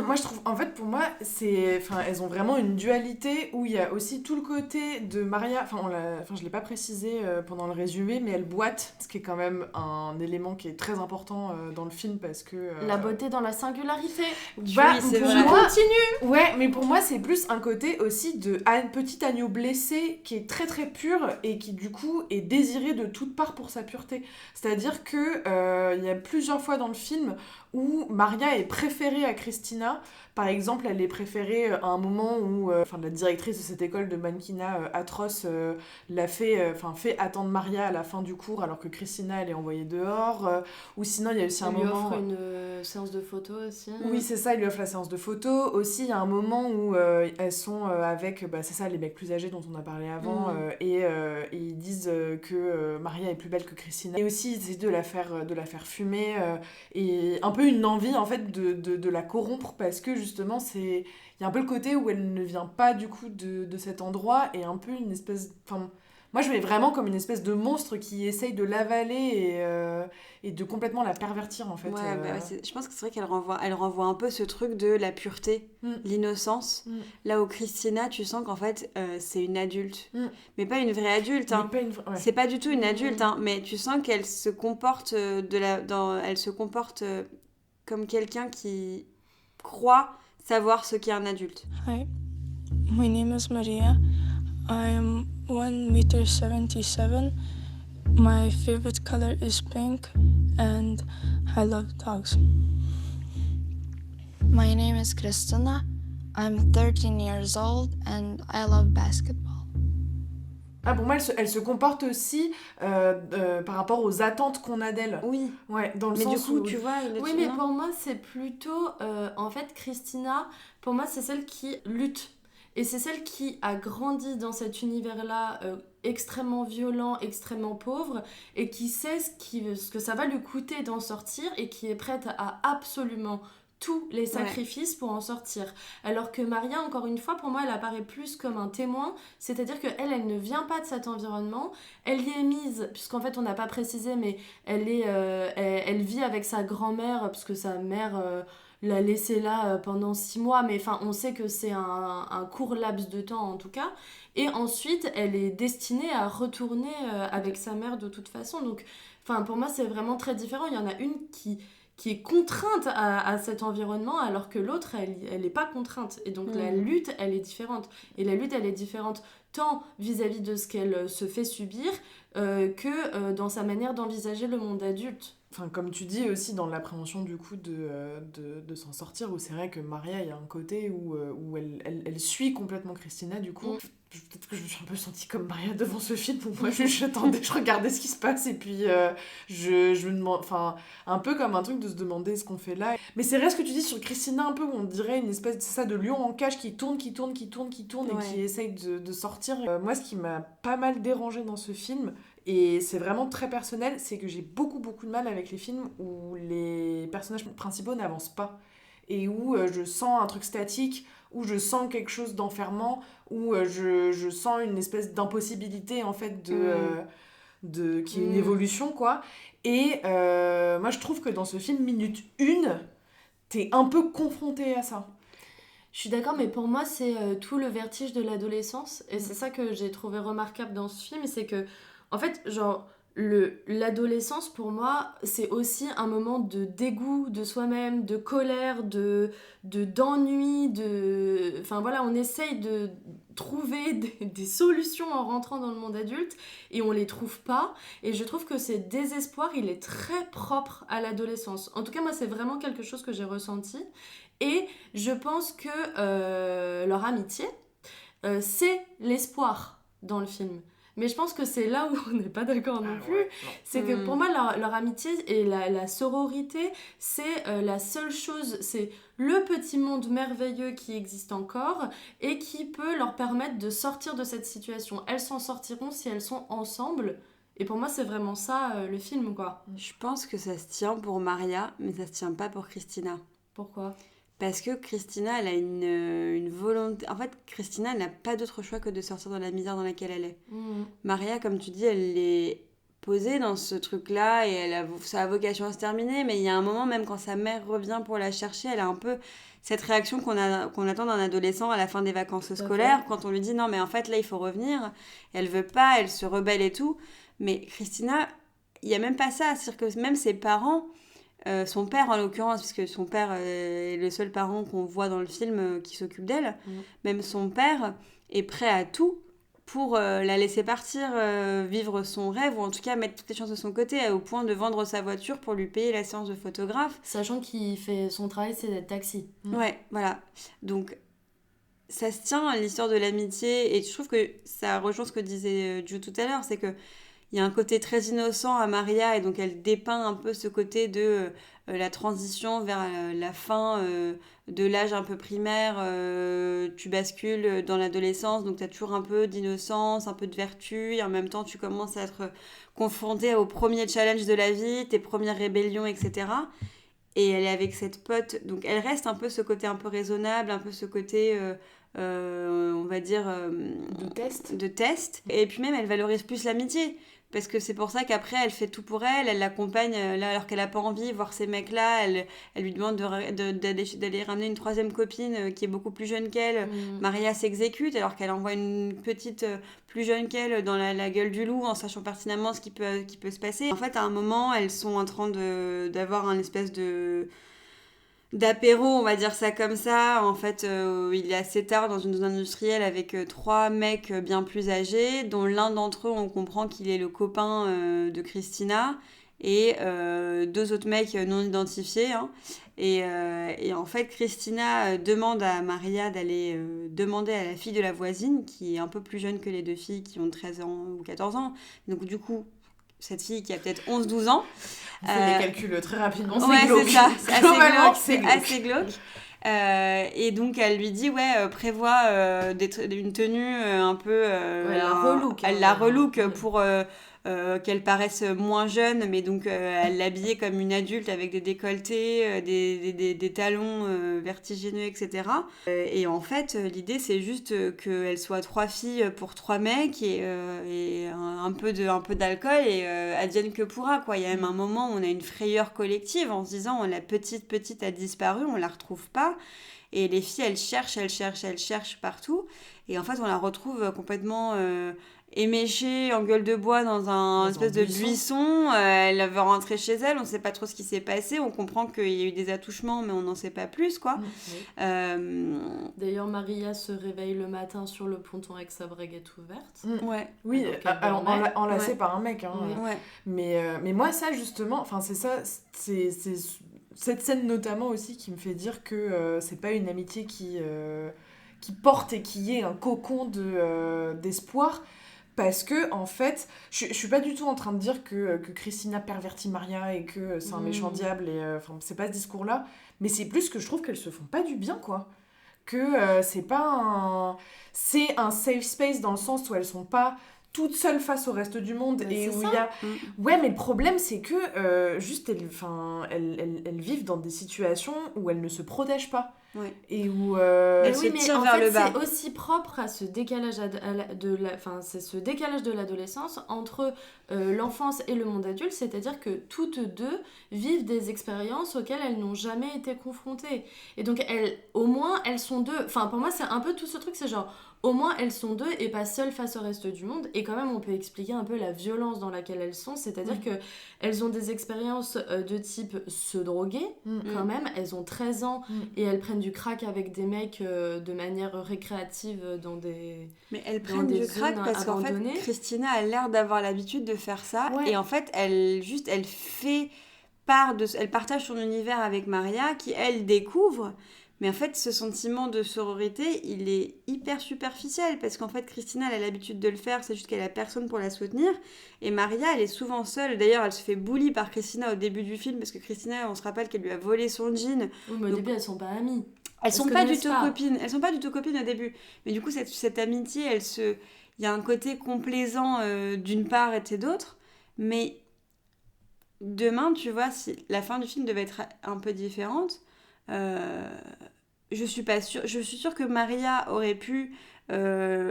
moi je trouve, en fait, pour moi, elles ont vraiment une dualité où il y a aussi tout le côté de Maria, je l'ai pas précisé pendant le résumé, mais elle boite, ce qui est quand même un élément qui est très important dans le film, parce que... La beauté dans la singularité. oui, c'est vrai. Continue. Ouais, mais pour moi, c'est plus un côté aussi de petit agneau blessé qui est très très pur et qui du coup est désiré de toutes parts pour sa pureté. C'est-à-dire que il y a plusieurs fois dans le film où Maria est préférée à Christina. Par exemple, elle est préférée à un moment où la directrice de cette école de mannequinat atroce fait attendre Maria à la fin du cours alors que Christina elle est envoyée dehors. Ou sinon, il y a aussi un moment... Elle lui offre une séance de photo aussi. Oui, c'est ça, il lui offre la séance de photo. Aussi, il y a un moment où elles sont avec, c'est ça, les mecs plus âgés dont on a parlé avant, et ils disent que Maria est plus belle que Christina. Et aussi, ils essaient de la faire fumer, et un peu une envie, en fait, de la corrompre, parce que, justement, il y a un peu le côté où elle ne vient pas, du coup, de cet endroit, et un peu une espèce... Moi, je mets vraiment comme une espèce de monstre qui essaye de l'avaler et de complètement la pervertir, en fait. Je pense que c'est vrai qu'elle renvoie un peu ce truc de la pureté, l'innocence. Là où Christina, tu sens qu'en fait, c'est une adulte. Mais pas une vraie adulte. Hein. C'est pas du tout une adulte, hein, mais tu sens qu'elle se comporte, comme quelqu'un qui croit savoir ce qu'est un adulte. Hi, my name is Maria. I'm 1.77 m. My favorite color is pink, and I love dogs. My name is Christina. I'm 13 years old, and I love basketball. Pour moi, elle se comporte aussi par rapport aux attentes qu'on a d'elle. Oui. Ouais, dans le mais sens du coup, où... tu vois... Oui, mais pour moi, c'est plutôt... en fait, Christina, pour moi, c'est celle qui lutte. Et c'est celle qui a grandi dans cet univers-là extrêmement violent, extrêmement pauvre, et qui sait ce que ça va lui coûter d'en sortir, et qui est prête à absolument tous les sacrifices pour en sortir. Alors que Maria, encore une fois, pour moi, elle apparaît plus comme un témoin, c'est-à-dire qu'elle ne vient pas de cet environnement, elle y est mise, puisqu'en fait, on n'a pas précisé, mais elle vit avec sa grand-mère, puisque sa mère... l'a laissée là pendant 6 mois, mais on sait que c'est un court laps de temps en tout cas, et ensuite elle est destinée à retourner avec sa mère de toute façon, donc pour moi c'est vraiment très différent. Il y en a une qui est contrainte à cet environnement, alors que l'autre elle n'est pas contrainte, et donc la lutte elle est différente, et la lutte elle est différente tant vis-à-vis de ce qu'elle se fait subir que dans sa manière d'envisager le monde adulte. Enfin, comme tu dis aussi dans l'appréhension du coup de s'en sortir, où c'est vrai que Maria, il y a un côté où elle suit complètement Christina du coup. Peut-être que je me suis un peu sentie comme Maria devant ce film, où moi j'attendais, je regardais ce qui se passe et puis je me demande, enfin, un peu comme un truc de se demander ce qu'on fait là. Mais c'est vrai ce que tu dis sur Christina un peu, où on dirait une espèce c'est ça, de lion en cage qui tourne et qui essaye de sortir. Moi ce qui m'a pas mal dérangée dans ce film, et c'est vraiment très personnel, c'est que j'ai beaucoup de mal avec les films où les personnages principaux n'avancent pas. Et où je sens un truc statique, où je sens quelque chose d'enfermant, où je sens une espèce d'impossibilité en fait qui est une évolution quoi. Et moi je trouve que dans ce film, minute 1, t'es un peu confronté à ça. Je suis d'accord, mais pour moi, c'est tout le vertige de l'adolescence. Et c'est ça que j'ai trouvé remarquable dans ce film, c'est que, en fait, genre, l'adolescence, pour moi, c'est aussi un moment de dégoût de soi-même, de colère, d'ennui, Enfin voilà, on essaye de trouver des solutions en rentrant dans le monde adulte, et on les trouve pas. Et je trouve que ce désespoir, il est très propre à l'adolescence. En tout cas, moi, c'est vraiment quelque chose que j'ai ressenti. Et je pense que leur amitié, c'est l'espoir dans le film. Mais je pense que c'est là où on n'est pas d'accord non plus. Ouais, C'est que pour moi, leur amitié et la sororité, c'est la seule chose, c'est le petit monde merveilleux qui existe encore et qui peut leur permettre de sortir de cette situation. Elles s'en sortiront si elles sont ensemble. Et pour moi, c'est vraiment ça, le film, quoi. Je pense que ça se tient pour Maria, mais ça se tient pas pour Christina. Pourquoi ? Parce que Christina, elle a une volonté... En fait, Christina, elle n'a pas d'autre choix que de sortir de la misère dans laquelle elle est. Maria, comme tu dis, elle est posée dans ce truc-là et ça a vocation à se terminer. Mais il y a un moment, même quand sa mère revient pour la chercher, elle a un peu cette réaction qu'on attend d'un adolescent à la fin des vacances scolaires. Quand on lui dit « Non, mais en fait, là, il faut revenir ». Elle veut pas, elle se rebelle et tout. Mais Christina, il y a même pas ça. C'est-à-dire que même ses parents... son père en l'occurrence, puisque son père est le seul parent qu'on voit dans le film qui s'occupe d'elle, même son père est prêt à tout pour la laisser partir, vivre son rêve, ou en tout cas mettre toutes les chances de son côté, au point de vendre sa voiture pour lui payer la séance de photographe. Sachant qu'il fait son travail, c'est d'être taxi. Ouais, voilà. Donc ça se tient à l'histoire de l'amitié, et je trouve que ça rejoint ce que disait Ju tout à l'heure, c'est que il y a un côté très innocent à Maria, et donc elle dépeint un peu ce côté de la transition vers la fin de l'âge un peu primaire. Tu bascules dans l'adolescence, donc tu as toujours un peu d'innocence, un peu de vertu, et en même temps tu commences à être confrontée aux premiers challenges de la vie, tes premières rébellions, etc. Et elle est avec cette pote, donc elle reste un peu ce côté un peu raisonnable, un peu ce côté... on va dire de test, et puis même elle valorise plus l'amitié, parce que c'est pour ça qu'après elle fait tout pour elle l'accompagne là alors qu'elle a pas envie voir ces mecs là, elle lui demande d'aller ramener une troisième copine qui est beaucoup plus jeune qu'elle. Maria s'exécute alors qu'elle envoie une petite plus jeune qu'elle dans la gueule du loup en sachant pertinemment ce qui peut se passer. En fait à un moment elles sont en train d'avoir un espèce d'apéro, on va dire ça comme ça. En fait, il est assez tard dans une zone industrielle avec 3 mecs bien plus âgés, dont l'un d'entre eux, on comprend qu'il est le copain de Christina, et 2 autres mecs non identifiés. Hein. Et en fait, Christina demande à Maria d'aller demander à la fille de la voisine, qui est un peu plus jeune que les 2 filles qui ont 13 ans ou 14 ans. Donc du coup, cette fille qui a peut-être 11-12 ans. On fait des calculs très rapidement, c'est ouais, glauque. C'est ça, c'est glauque. assez glauque. Et donc elle lui dit, prévois une tenue un peu... elle la relook. Elle la relook pour qu'elle paraisse moins jeune, mais donc elle l'habillait comme une adulte avec des décolletés, des talons vertigineux, etc. Et en fait, l'idée c'est juste qu'elles soient 3 filles pour 3 mecs et un peu d'alcool et advienne que pourra, quoi. Il y a même un moment où on a une frayeur collective en se disant la petite a disparu, on la retrouve pas. Et les filles, elles cherchent partout. Et en fait, on la retrouve complètement éméchée en gueule de bois dans un espèce de buisson. Elle veut rentrer chez elle, on sait pas trop ce qui s'est passé, on comprend qu'il y a eu des attouchements mais on n'en sait pas plus quoi. D'ailleurs Maria se réveille le matin sur le ponton avec sa braguette ouverte. Ouais. Oui, alors enlacée par un mec. Hein. Ouais. Mais moi ça justement, enfin c'est ça, c'est cette scène notamment aussi qui me fait dire que c'est pas une amitié qui porte et qui est un cocon d'espoir. Parce que, en fait, je suis pas du tout en train de dire que Christina pervertit Maria et que c'est un méchant diable, et c'est pas ce discours-là, mais c'est plus que je trouve qu'elles se font pas du bien, quoi. Que c'est pas un... C'est un safe space dans le sens où elles sont pas toutes seules face au reste du monde, et où il y a... Ouais, mais le problème, c'est que juste, elles vivent dans des situations où elles ne se protègent pas. Ouais. Et où elle se tire vers le bas. C'est aussi propre à ce décalage c'est ce décalage de l'adolescence entre l'enfance et le monde adulte, c'est-à-dire que toutes deux vivent des expériences auxquelles elles n'ont jamais été confrontées. Et donc au moins elles sont deux. Enfin pour moi c'est un peu tout ce truc, c'est genre au moins elles sont deux et pas seules face au reste du monde. Et quand même on peut expliquer un peu la violence dans laquelle elles sont, c'est-à-dire que elles ont des expériences de type se droguer quand même. Elles ont 13 ans et elles prennent du crack avec des mecs de manière récréative dans des... Mais elles prennent du crack parce qu'en fait Christina a l'air d'avoir l'habitude de faire ça, et en fait elle fait elle partage son univers avec Maria qui elle découvre. Mais en fait, ce sentiment de sororité, il est hyper superficiel parce qu'en fait, Christina, elle a l'habitude de le faire, c'est juste qu'elle a personne pour la soutenir. Et Maria, elle est souvent seule. D'ailleurs, elle se fait bully par Christina au début du film parce que Christina, on se rappelle qu'elle lui a volé son jean. Oui, mais au début, elles sont pas amies. Elles sont pas du tout copines. Elles sont pas du tout copines au début. Mais du coup, cette amitié, il y a un côté complaisant d'une part et d'autre. Mais demain, tu vois, si la fin du film devait être un peu différente... je suis pas sûre. Je suis sûre que Maria aurait pu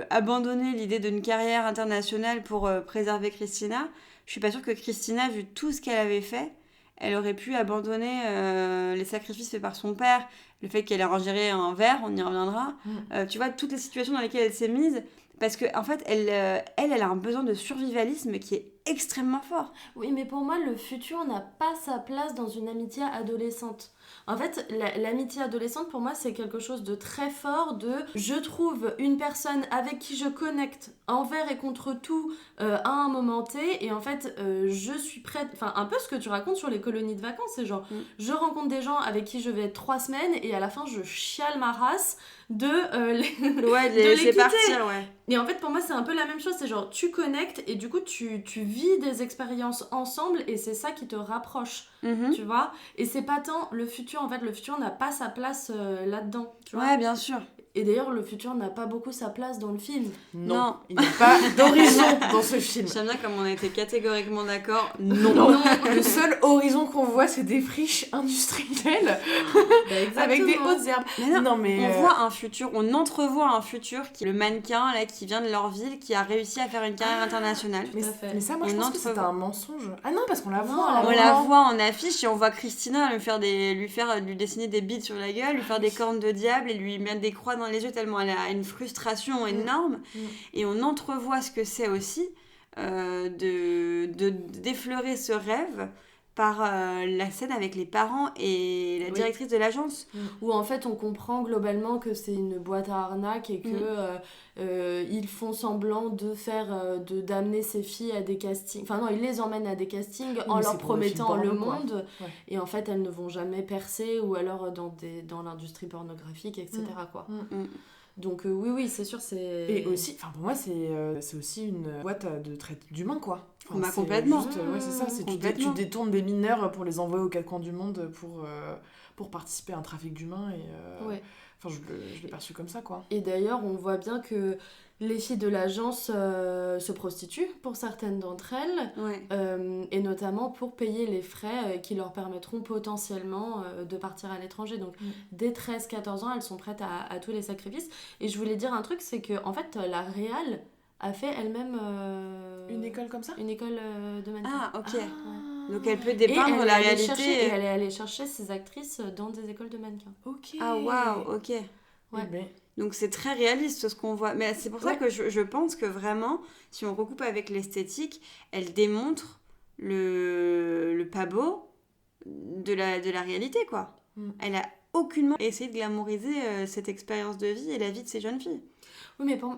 abandonner l'idée d'une carrière internationale pour préserver Christina. Je suis pas sûre que Christina, vu tout ce qu'elle avait fait, elle aurait pu abandonner les sacrifices faits par son père, le fait qu'elle ait ingéré un verre, on y reviendra. Tu vois, toutes les situations dans lesquelles elle s'est mise, parce qu'en fait, elle a un besoin de survivalisme qui est extrêmement fort. Oui, mais pour moi, le futur n'a pas sa place dans une amitié adolescente. En fait, l'amitié adolescente, pour moi, c'est quelque chose de très fort, je trouve une personne avec qui je connecte envers et contre tout à un moment T, et en fait, je suis prête... Enfin, un peu ce que tu racontes sur les colonies de vacances, c'est genre, je rencontre des gens avec qui je vais être 3 semaines, et à la fin, je chiale ma race de les laisser partir, ouais. Et en fait, pour moi, c'est un peu la même chose, c'est genre, tu connectes, et du coup, tu vis des expériences ensemble, et c'est ça qui te rapproche, tu vois. Et c'est pas tant le futur, en fait, le futur n'a pas sa place là-dedans, tu vois. Ouais, bien sûr. Et d'ailleurs, le futur n'a pas beaucoup sa place dans le film. Non. Il n'y a pas d'horizon dans ce film. J'aime bien comme on a été catégoriquement d'accord. Non. Le seul horizon qu'on voit, c'est des friches industrielles avec des hautes herbes. Mais on voit un futur, on entrevoit un futur qui est le mannequin là, qui vient de leur ville, qui a réussi à faire une carrière internationale. Mais ça, moi, je pense que c'est un mensonge. Ah non, parce qu'on la voit. On la voit en affiche et on voit Christina lui dessiner des bites sur la gueule, lui faire des cornes de diable et lui mettre des croix dans les yeux tellement elle a une frustration énorme. Et on entrevoit ce que c'est aussi d'effleurer ce rêve par la scène avec les parents et la directrice de l'agence. Où en fait on comprend globalement que c'est une boîte à arnaque et que ils font semblant d'amener ces filles à des castings. Enfin non, ils les emmènent à des castings en leur promettant le monde. Ouais. Et en fait elles ne vont jamais percer, ou alors dans l'industrie pornographique, etc. quoi. Donc oui, c'est sûr, c'est... Et aussi, enfin pour moi, c'est aussi une boîte de traite d'humains, quoi. Enfin, complètement. Juste, ouais, c'est ça, tu détournes des mineurs pour les envoyer aux quatre coins du monde pour participer à un trafic d'humains. Et, enfin, je l'ai perçu comme ça, quoi. Et d'ailleurs, on voit bien que les filles de l'agence se prostituent pour certaines d'entre elles, et notamment pour payer les frais qui leur permettront potentiellement de partir à l'étranger. Donc dès 13-14 ans, elles sont prêtes à tous les sacrifices. Et je voulais dire un truc, c'est que en fait, la réal a fait elle-même une école comme ça, une école de mannequin. Ah, ok. Donc elle peut dépeindre la réalité. Et elle est allée chercher ses actrices dans des écoles de mannequins. Ok. Ah, waouh, ok. Ouais. Donc c'est très réaliste ce qu'on voit. Mais c'est pour ça que je pense que vraiment, si on recoupe avec l'esthétique, elle démontre le pas beau de la réalité, quoi. Elle a aucunement essayé de glamouriser cette expérience de vie et la vie de ces jeunes filles. Oui, mais pour...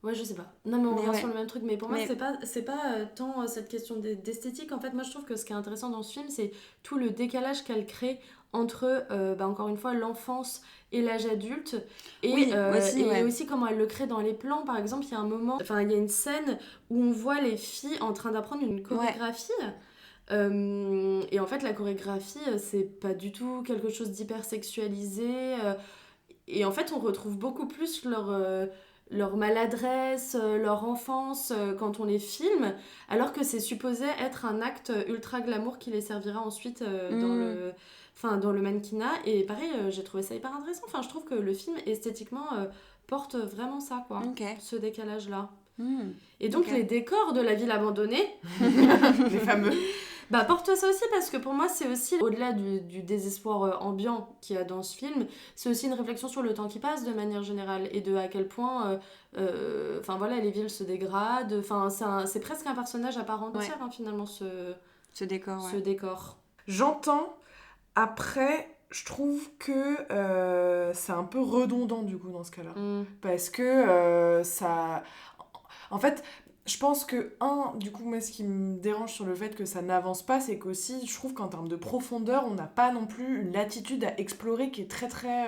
Ouais, je sais pas. Non, mais on revient sur le même truc. Mais pour moi, Mais- c'est pas tant cette question d'esthétique. En fait, moi, je trouve que ce qui est intéressant dans ce film, c'est tout le décalage qu'elle crée entre, encore une fois, l'enfance et l'âge adulte. Et, et aussi comment elle le crée dans les plans. Par exemple, il y a un moment... Enfin, il y a une scène où on voit les filles en train d'apprendre une chorégraphie. Et en fait, la chorégraphie, c'est pas du tout quelque chose d'hyper sexualisé. Et en fait, on retrouve beaucoup plus leur maladresse, leur enfance quand on les filme, alors que c'est supposé être un acte ultra glamour qui les servira ensuite dans le mannequinat. Et pareil, j'ai trouvé ça hyper intéressant. Enfin, je trouve que le film, esthétiquement, porte vraiment ça, quoi. Ce décalage-là. Et donc, les décors de la ville abandonnée, Les fameux. porte ça aussi, parce que pour moi, c'est aussi, au-delà du désespoir ambiant qu'il y a dans ce film, c'est aussi une réflexion sur le temps qui passe de manière générale, et de à quel point les villes se dégradent. C'est presque un personnage à part entière, finalement, ce décor. Ce décor. J'entends. Après, je trouve que c'est un peu redondant du coup dans ce cas-là. Parce que ça... En fait, je pense que, du coup, moi, ce qui me dérange sur le fait que ça n'avance pas, c'est qu'aussi, je trouve qu'en termes de profondeur, on n'a pas non plus une latitude à explorer qui est très, très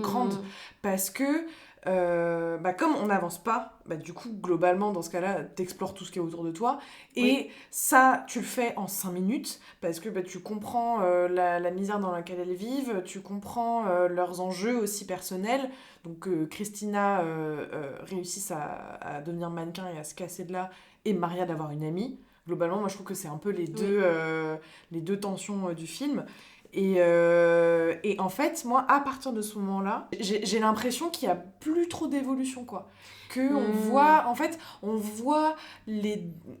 grande. Parce que, comme on n'avance pas, du coup, globalement, dans ce cas-là, t'explores tout ce qui est autour de toi. Et ça, tu le fais en 5 minutes, parce que tu comprends la misère dans laquelle elles vivent, tu comprends leurs enjeux aussi personnels. Donc Christina réussit à devenir mannequin et à se casser de là, et Maria d'avoir une amie. Globalement, moi je trouve que c'est un peu les deux tensions du film. Et en fait, moi, à partir de ce moment-là, j'ai l'impression qu'il n'y a plus trop d'évolution, quoi. On voit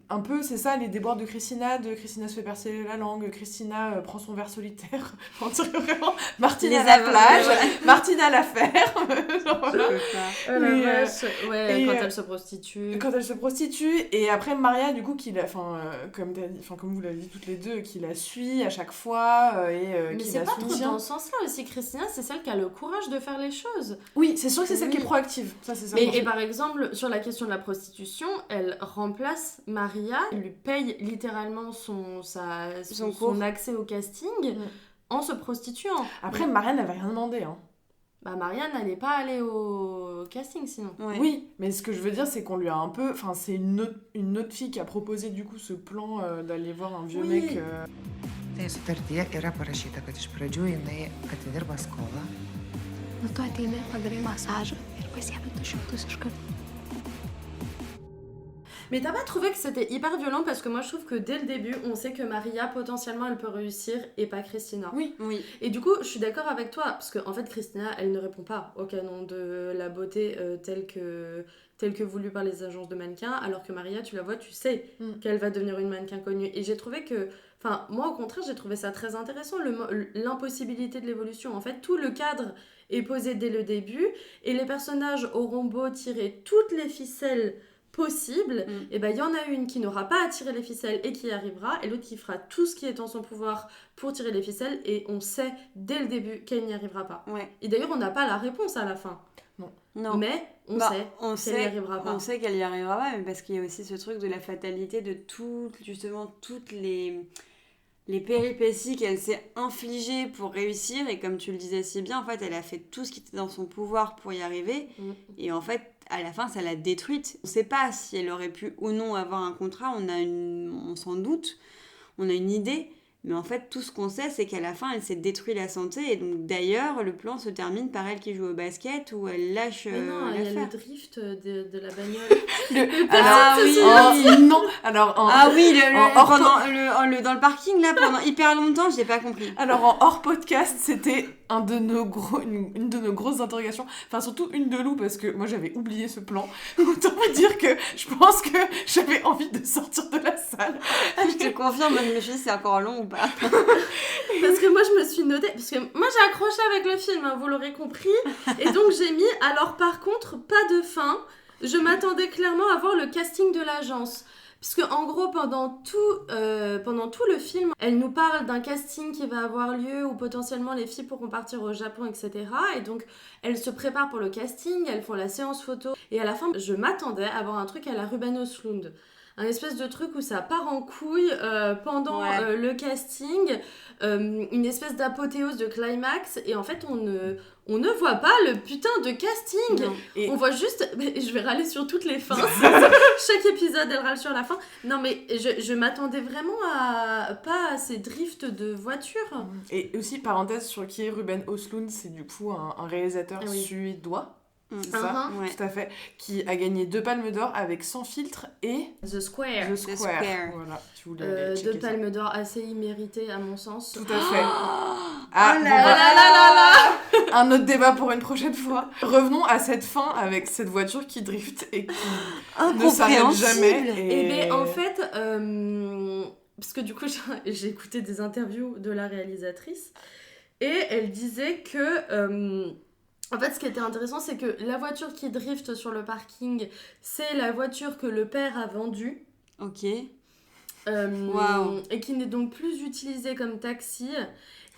un peu, c'est ça, les déboires de Christina se fait percer la langue, Christina prend son verre solitaire, on dirait vraiment Martine à la plage, Martine à la ferme, voilà. Quand elle se prostitue. Quand elle se prostitue, et après Maria, du coup, comme vous l'avez dit toutes les deux, qui la suit à chaque fois, mais qui c'est la pas trop soutient. dans ce sens-là aussi. Christina, c'est celle qui a le courage de faire les choses. Oui, c'est sûr que c'est celle qui est proactive. Ça, c'est ça. Et par exemple, sur la question de la prostitution, elle remplace Maria, elle lui paye littéralement son accès au casting en se prostituant. Après, Maria n'avait rien demandé, hein. Maria n'allait pas aller au casting sinon. Oui, mais ce que je veux dire, c'est qu'on lui a un peu... Enfin, c'est une autre fille qui a proposé du coup ce plan d'aller voir un vieux mec... Tai sutartyje yra parašyta, kad iš pradžių jinai atidirba skolą. Nu, tu ateini, padarai masažą ir pasiemi 200 iš karto. Mais t'as pas trouvé que c'était hyper violent, parce que moi je trouve que dès le début on sait que Maria potentiellement elle peut réussir et pas Christina. Oui. Et du coup je suis d'accord avec toi, parce qu'en fait Christina elle ne répond pas au canon de la beauté tel que voulu par les agences de mannequins, alors que Maria tu la vois, tu sais qu'elle va devenir une mannequin connue. Et j'ai trouvé que, moi au contraire j'ai trouvé ça très intéressant, l'impossibilité de l'évolution. En fait tout le cadre est posé dès le début et les personnages auront beau tirer toutes les ficelles possible, et il y en a une qui n'aura pas à tirer les ficelles et qui y arrivera, et l'autre qui fera tout ce qui est en son pouvoir pour tirer les ficelles, et on sait dès le début qu'elle n'y arrivera pas. Et d'ailleurs on n'a pas la réponse à la fin. Non. Mais on sait qu'elle n'y arrivera pas. On sait qu'elle y arrivera pas, mais parce qu'il y a aussi ce truc de la fatalité de toutes les péripéties qu'elle s'est infligées pour réussir, et comme tu le disais si bien, en fait elle a fait tout ce qui était dans son pouvoir pour y arriver, et en fait à la fin ça l'a détruite. On sait pas si elle aurait pu ou non avoir un contrat, on s'en doute, on a une idée, mais en fait tout ce qu'on sait c'est qu'à la fin elle s'est détruit la santé, et donc d'ailleurs le plan se termine par elle qui joue au basket où elle lâche il y a le drift de la bagnole. Dans le parking là pendant hyper longtemps, j'ai pas compris. Alors en hors podcast, c'était une de nos grosses interrogations, enfin surtout une de Lou, parce que moi j'avais oublié ce plan. Autant vous dire que je pense que j'avais envie de sortir de la salle. Je te confirme, je me suis dit c'est encore long ou pas. Parce que moi me suis notée, parce que moi j'ai accroché avec le film, hein, vous l'aurez compris, et donc j'ai mis, alors par contre, pas de fin, je m'attendais clairement à voir le casting de l'agence. Parce qu'en gros, pendant tout le film, elle nous parle d'un casting qui va avoir lieu où potentiellement les filles pourront partir au Japon, etc. Et donc, elles se préparent pour le casting, elles font la séance photo. Et à la fin, je m'attendais à voir un truc à la Ruben Östlund. Un espèce de truc où ça part en couille pendant le casting, une espèce d'apothéose de climax, et en fait on ne voit pas le putain de casting. On voit juste, je vais râler sur toutes les fins, chaque épisode elle râle sur la fin. Non mais je m'attendais vraiment pas à ces drifts de voitures. Et aussi, parenthèse sur qui est Ruben Östlund, c'est du coup un réalisateur suédois. C'est ça, tout à fait, qui a gagné 2 palmes d'or avec Sans filtre et The Square. Voilà, tu voulais 2 palmes d'or assez imméritées à mon sens. Tout à fait. Un autre débat pour une prochaine fois. Revenons à cette fin avec cette voiture qui drift et qui ne s'arrête jamais. Et ben en fait, parce que du coup j'ai écouté des interviews de la réalisatrice et elle disait que en fait, ce qui était intéressant, c'est que la voiture qui drift sur le parking, c'est la voiture que le père a vendue. Ok. Et qui n'est donc plus utilisée comme taxi.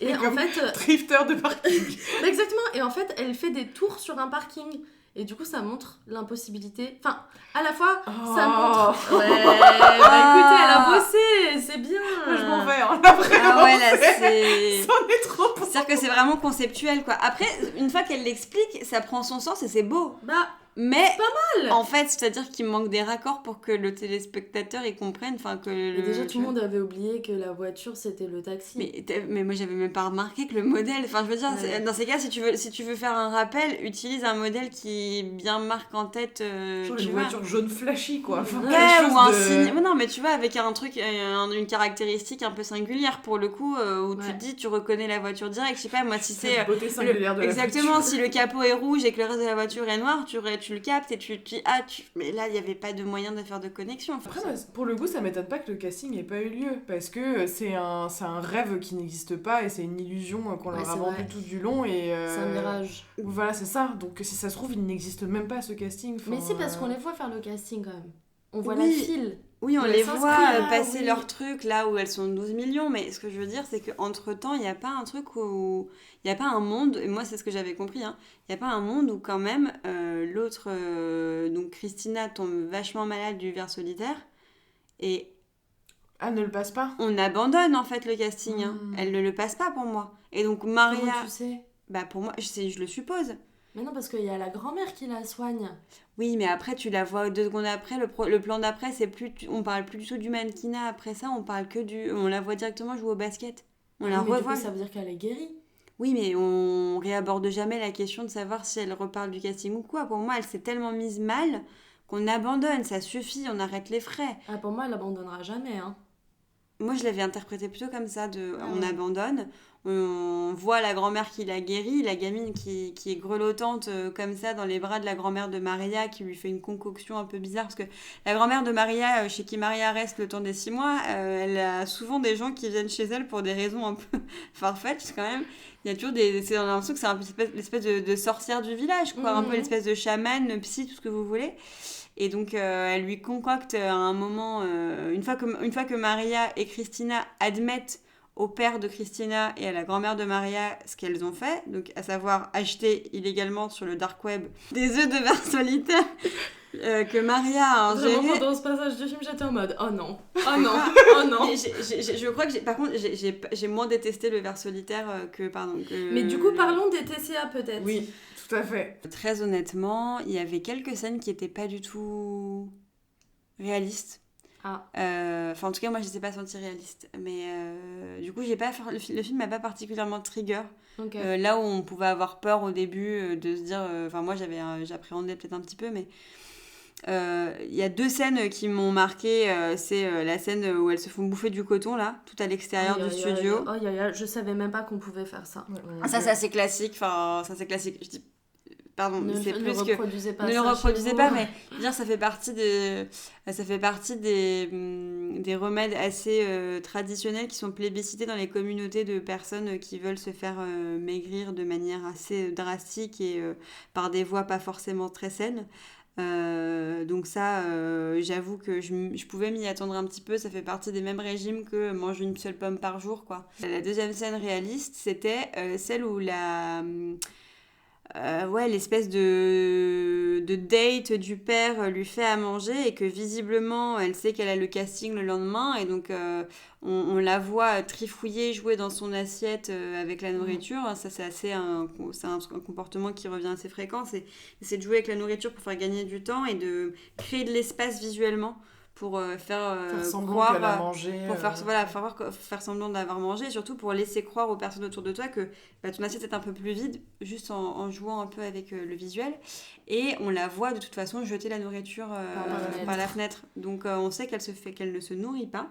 Et comme en fait, drifter de parking. Exactement. Et en fait, elle fait des tours sur un parking. Et du coup, ça montre l'impossibilité. Enfin, à la fois, ça montre. Ouais, écoutez, elle a bossé, c'est bien. Moi, je m'en vais, hein, là, vraiment. Ah ouais, là, c'est. Ça en est trop pour. C'est-à-dire que c'est vraiment conceptuel, quoi. Après, une fois qu'elle l'explique, ça prend son sens et c'est beau. Mais c'est pas mal. En fait, c'est-à-dire qu'il manque des raccords pour que le téléspectateur y comprenne, enfin que et déjà tout le monde avait oublié que la voiture c'était le taxi. Mais moi j'avais même pas remarqué que le modèle, enfin je veux dire, dans ces cas si tu veux faire un rappel, utilise un modèle qui bien marque en tête genre une voiture jaune flashy quoi. Enfin, ou un signe. Non mais tu vois avec un truc une caractéristique un peu singulière pour le coup où tu te dis tu reconnais la voiture direct, je sais pas moi si c'est la beauté singulière de la exactement voiture. Si le capot est rouge et que le reste de la voiture est noir, tu le captes et tu dis mais là il n'y avait pas de moyen de faire de connexion. Après pour le coup ça m'étonne pas que le casting n'ait pas eu lieu parce que c'est un rêve qui n'existe pas et c'est une illusion qu'on leur a vendue tout du long et c'est un mirage. Voilà c'est ça, donc si ça se trouve il n'existe même pas ce casting. Mais si parce qu'on les voit faire le casting quand même. On voit la file. Oui, on les voit passer leur truc là où elles sont 12 millions, mais ce que je veux dire, c'est qu'entre-temps, il n'y a pas un truc où... Il n'y a pas un monde, et moi c'est ce que j'avais compris, il n'y a pas un monde où quand même l'autre, donc Christina tombe vachement malade du ver solitaire, et... Elle ne le passe pas. On abandonne en fait le casting, elle ne le passe pas pour moi. Et donc Maria... Comment tu sais ? Bah pour moi, je le suppose. Mais non, parce qu'il y a la grand-mère qui la soigne. Oui, mais après, tu la vois 2 secondes après. Le plan d'après, c'est plus... On parle plus du tout du mannequinat. Après ça, on parle que du... On la voit directement jouer au basket. On la revoit. Du coup, ça veut dire qu'elle est guérie. Oui, mais on réaborde jamais la question de savoir si elle reparle du casting ou quoi. Pour moi, elle s'est tellement mise mal qu'on abandonne. Ça suffit, on arrête les frais. Ah, pour moi, elle abandonnera jamais, hein. Moi, je l'avais interprété plutôt comme ça, on abandonne, on voit la grand-mère qui l'a guérie, la gamine qui est grelottante comme ça dans les bras de la grand-mère de Maria qui lui fait une concoction un peu bizarre, parce que la grand-mère de Maria, chez qui Maria reste le temps des 6 mois, elle a souvent des gens qui viennent chez elle pour des raisons un peu farfetch quand même. Il y a toujours on a l'impression que c'est un peu l'espèce de sorcière du village, quoi, un peu l'espèce de chamane, psy, tout ce que vous voulez. Et donc, elle lui concocte à un moment, une fois que Maria et Christina admettent au père de Christina et à la grand-mère de Maria ce qu'elles ont fait, donc à savoir acheter illégalement sur le dark web des œufs de ver solitaire que Maria a ingéré. Vraiment, pendant ce passage du film, j'étais en mode oh non, oh non, oh non. Je crois que par contre, j'ai moins détesté le ver solitaire que. Mais du coup, parlons des TCA peut-être. Oui. Tout à fait. Très honnêtement, il y avait quelques scènes qui n'étaient pas du tout réalistes. En tout cas, moi, je ne les ai pas senties réalistes. Mais du coup, le film m'a pas particulièrement trigger. Okay. Là où on pouvait avoir peur au début de se dire... moi, j'appréhendais peut-être un petit peu, mais... Il y a 2 scènes qui m'ont marqué. C'est la scène où elles se font bouffer du coton, là, tout à l'extérieur du studio. Je savais même pas qu'on pouvait faire ça. Ça, c'est assez classique. Je dis... pardon, c'est ne plus que reproduisez pas ne le ça chez reproduisez vous. pas, mais je veux dire, ça fait partie des remèdes assez traditionnels qui sont plébiscités dans les communautés de personnes qui veulent se faire maigrir de manière assez drastique et par des voies pas forcément très saines. Donc ça, j'avoue que je pouvais m'y attendre un petit peu. Ça fait partie des mêmes régimes que manger une seule pomme par jour, quoi. La deuxième scène réaliste, c'était celle où l'espèce de date du père lui fait à manger et que visiblement elle sait qu'elle a le casting le lendemain et donc on la voit trifouiller, jouer dans son assiette avec la nourriture. Ça c'est un comportement qui revient assez fréquent, c'est de jouer avec la nourriture pour faire gagner du temps et de créer de l'espace visuellement pour faire semblant croire qu'elle a mangé. pour faire semblant d'avoir mangé et surtout pour laisser croire aux personnes autour de toi que ton assiette est un peu plus vide juste en jouant un peu avec le visuel et on la voit de toute façon jeter la nourriture par la fenêtre donc on sait qu'elle ne se nourrit pas.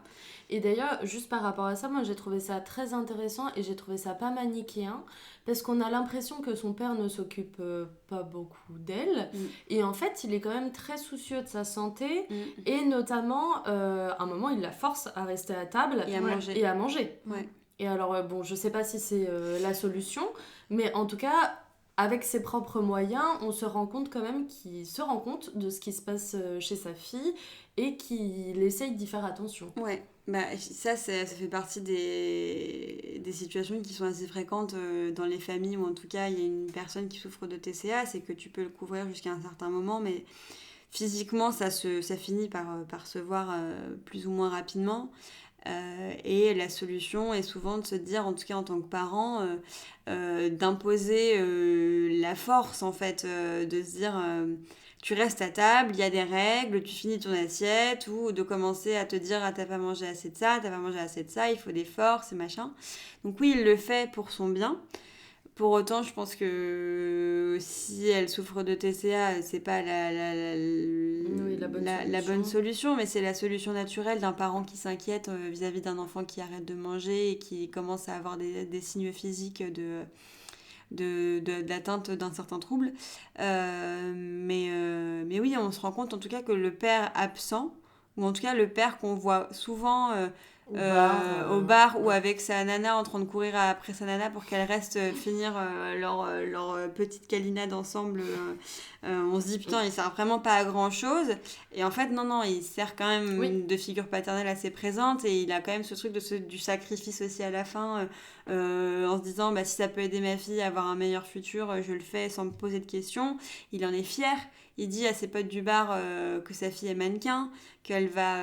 Et d'ailleurs, juste par rapport à ça, moi j'ai trouvé ça très intéressant et j'ai trouvé ça pas manichéen parce qu'on a l'impression que son père ne s'occupe pas beaucoup d'elle et en fait il est quand même très soucieux de sa santé et notamment à un moment il la force à rester à table et à manger. Ouais. Et alors bon, je sais pas si c'est la solution, mais en tout cas avec ses propres moyens, on se rend compte quand même qu'il se rend compte de ce qui se passe chez sa fille et qu'il essaye d'y faire attention. Ouais, ça fait partie des situations qui sont assez fréquentes dans les familles où en tout cas il y a une personne qui souffre de TCA, c'est que tu peux le couvrir jusqu'à un certain moment, mais physiquement ça finit par se voir plus ou moins rapidement. Et la solution est souvent de se dire, en tout cas en tant que parent, d'imposer la force en fait, de se dire tu restes à table, il y a des règles, tu finis ton assiette, ou de commencer à te dire t'as pas mangé assez de ça, t'as pas mangé assez de ça, il faut des forces et machin. Donc oui, il le fait pour son bien. Pour autant, je pense que si elle souffre de TCA, c'est pas la bonne solution, mais c'est la solution naturelle d'un parent qui s'inquiète vis-à-vis d'un enfant qui arrête de manger et qui commence à avoir des signes physiques d'atteinte d'un certain trouble. Mais oui, on se rend compte en tout cas que le père absent, ou en tout cas le père qu'on voit souvent au bar ou avec sa nana en train de courir après sa nana pour qu'elle reste finir leur petite câlinade ensemble, on se dit putain il sert vraiment pas à grand chose et en fait non il sert quand même de figure paternelle assez présente et il a quand même ce truc du sacrifice aussi à la fin en se disant si ça peut aider ma fille à avoir un meilleur futur, je le fais sans me poser de questions. Il en est fier. Il dit à ses potes du bar que sa fille est mannequin, qu'elle va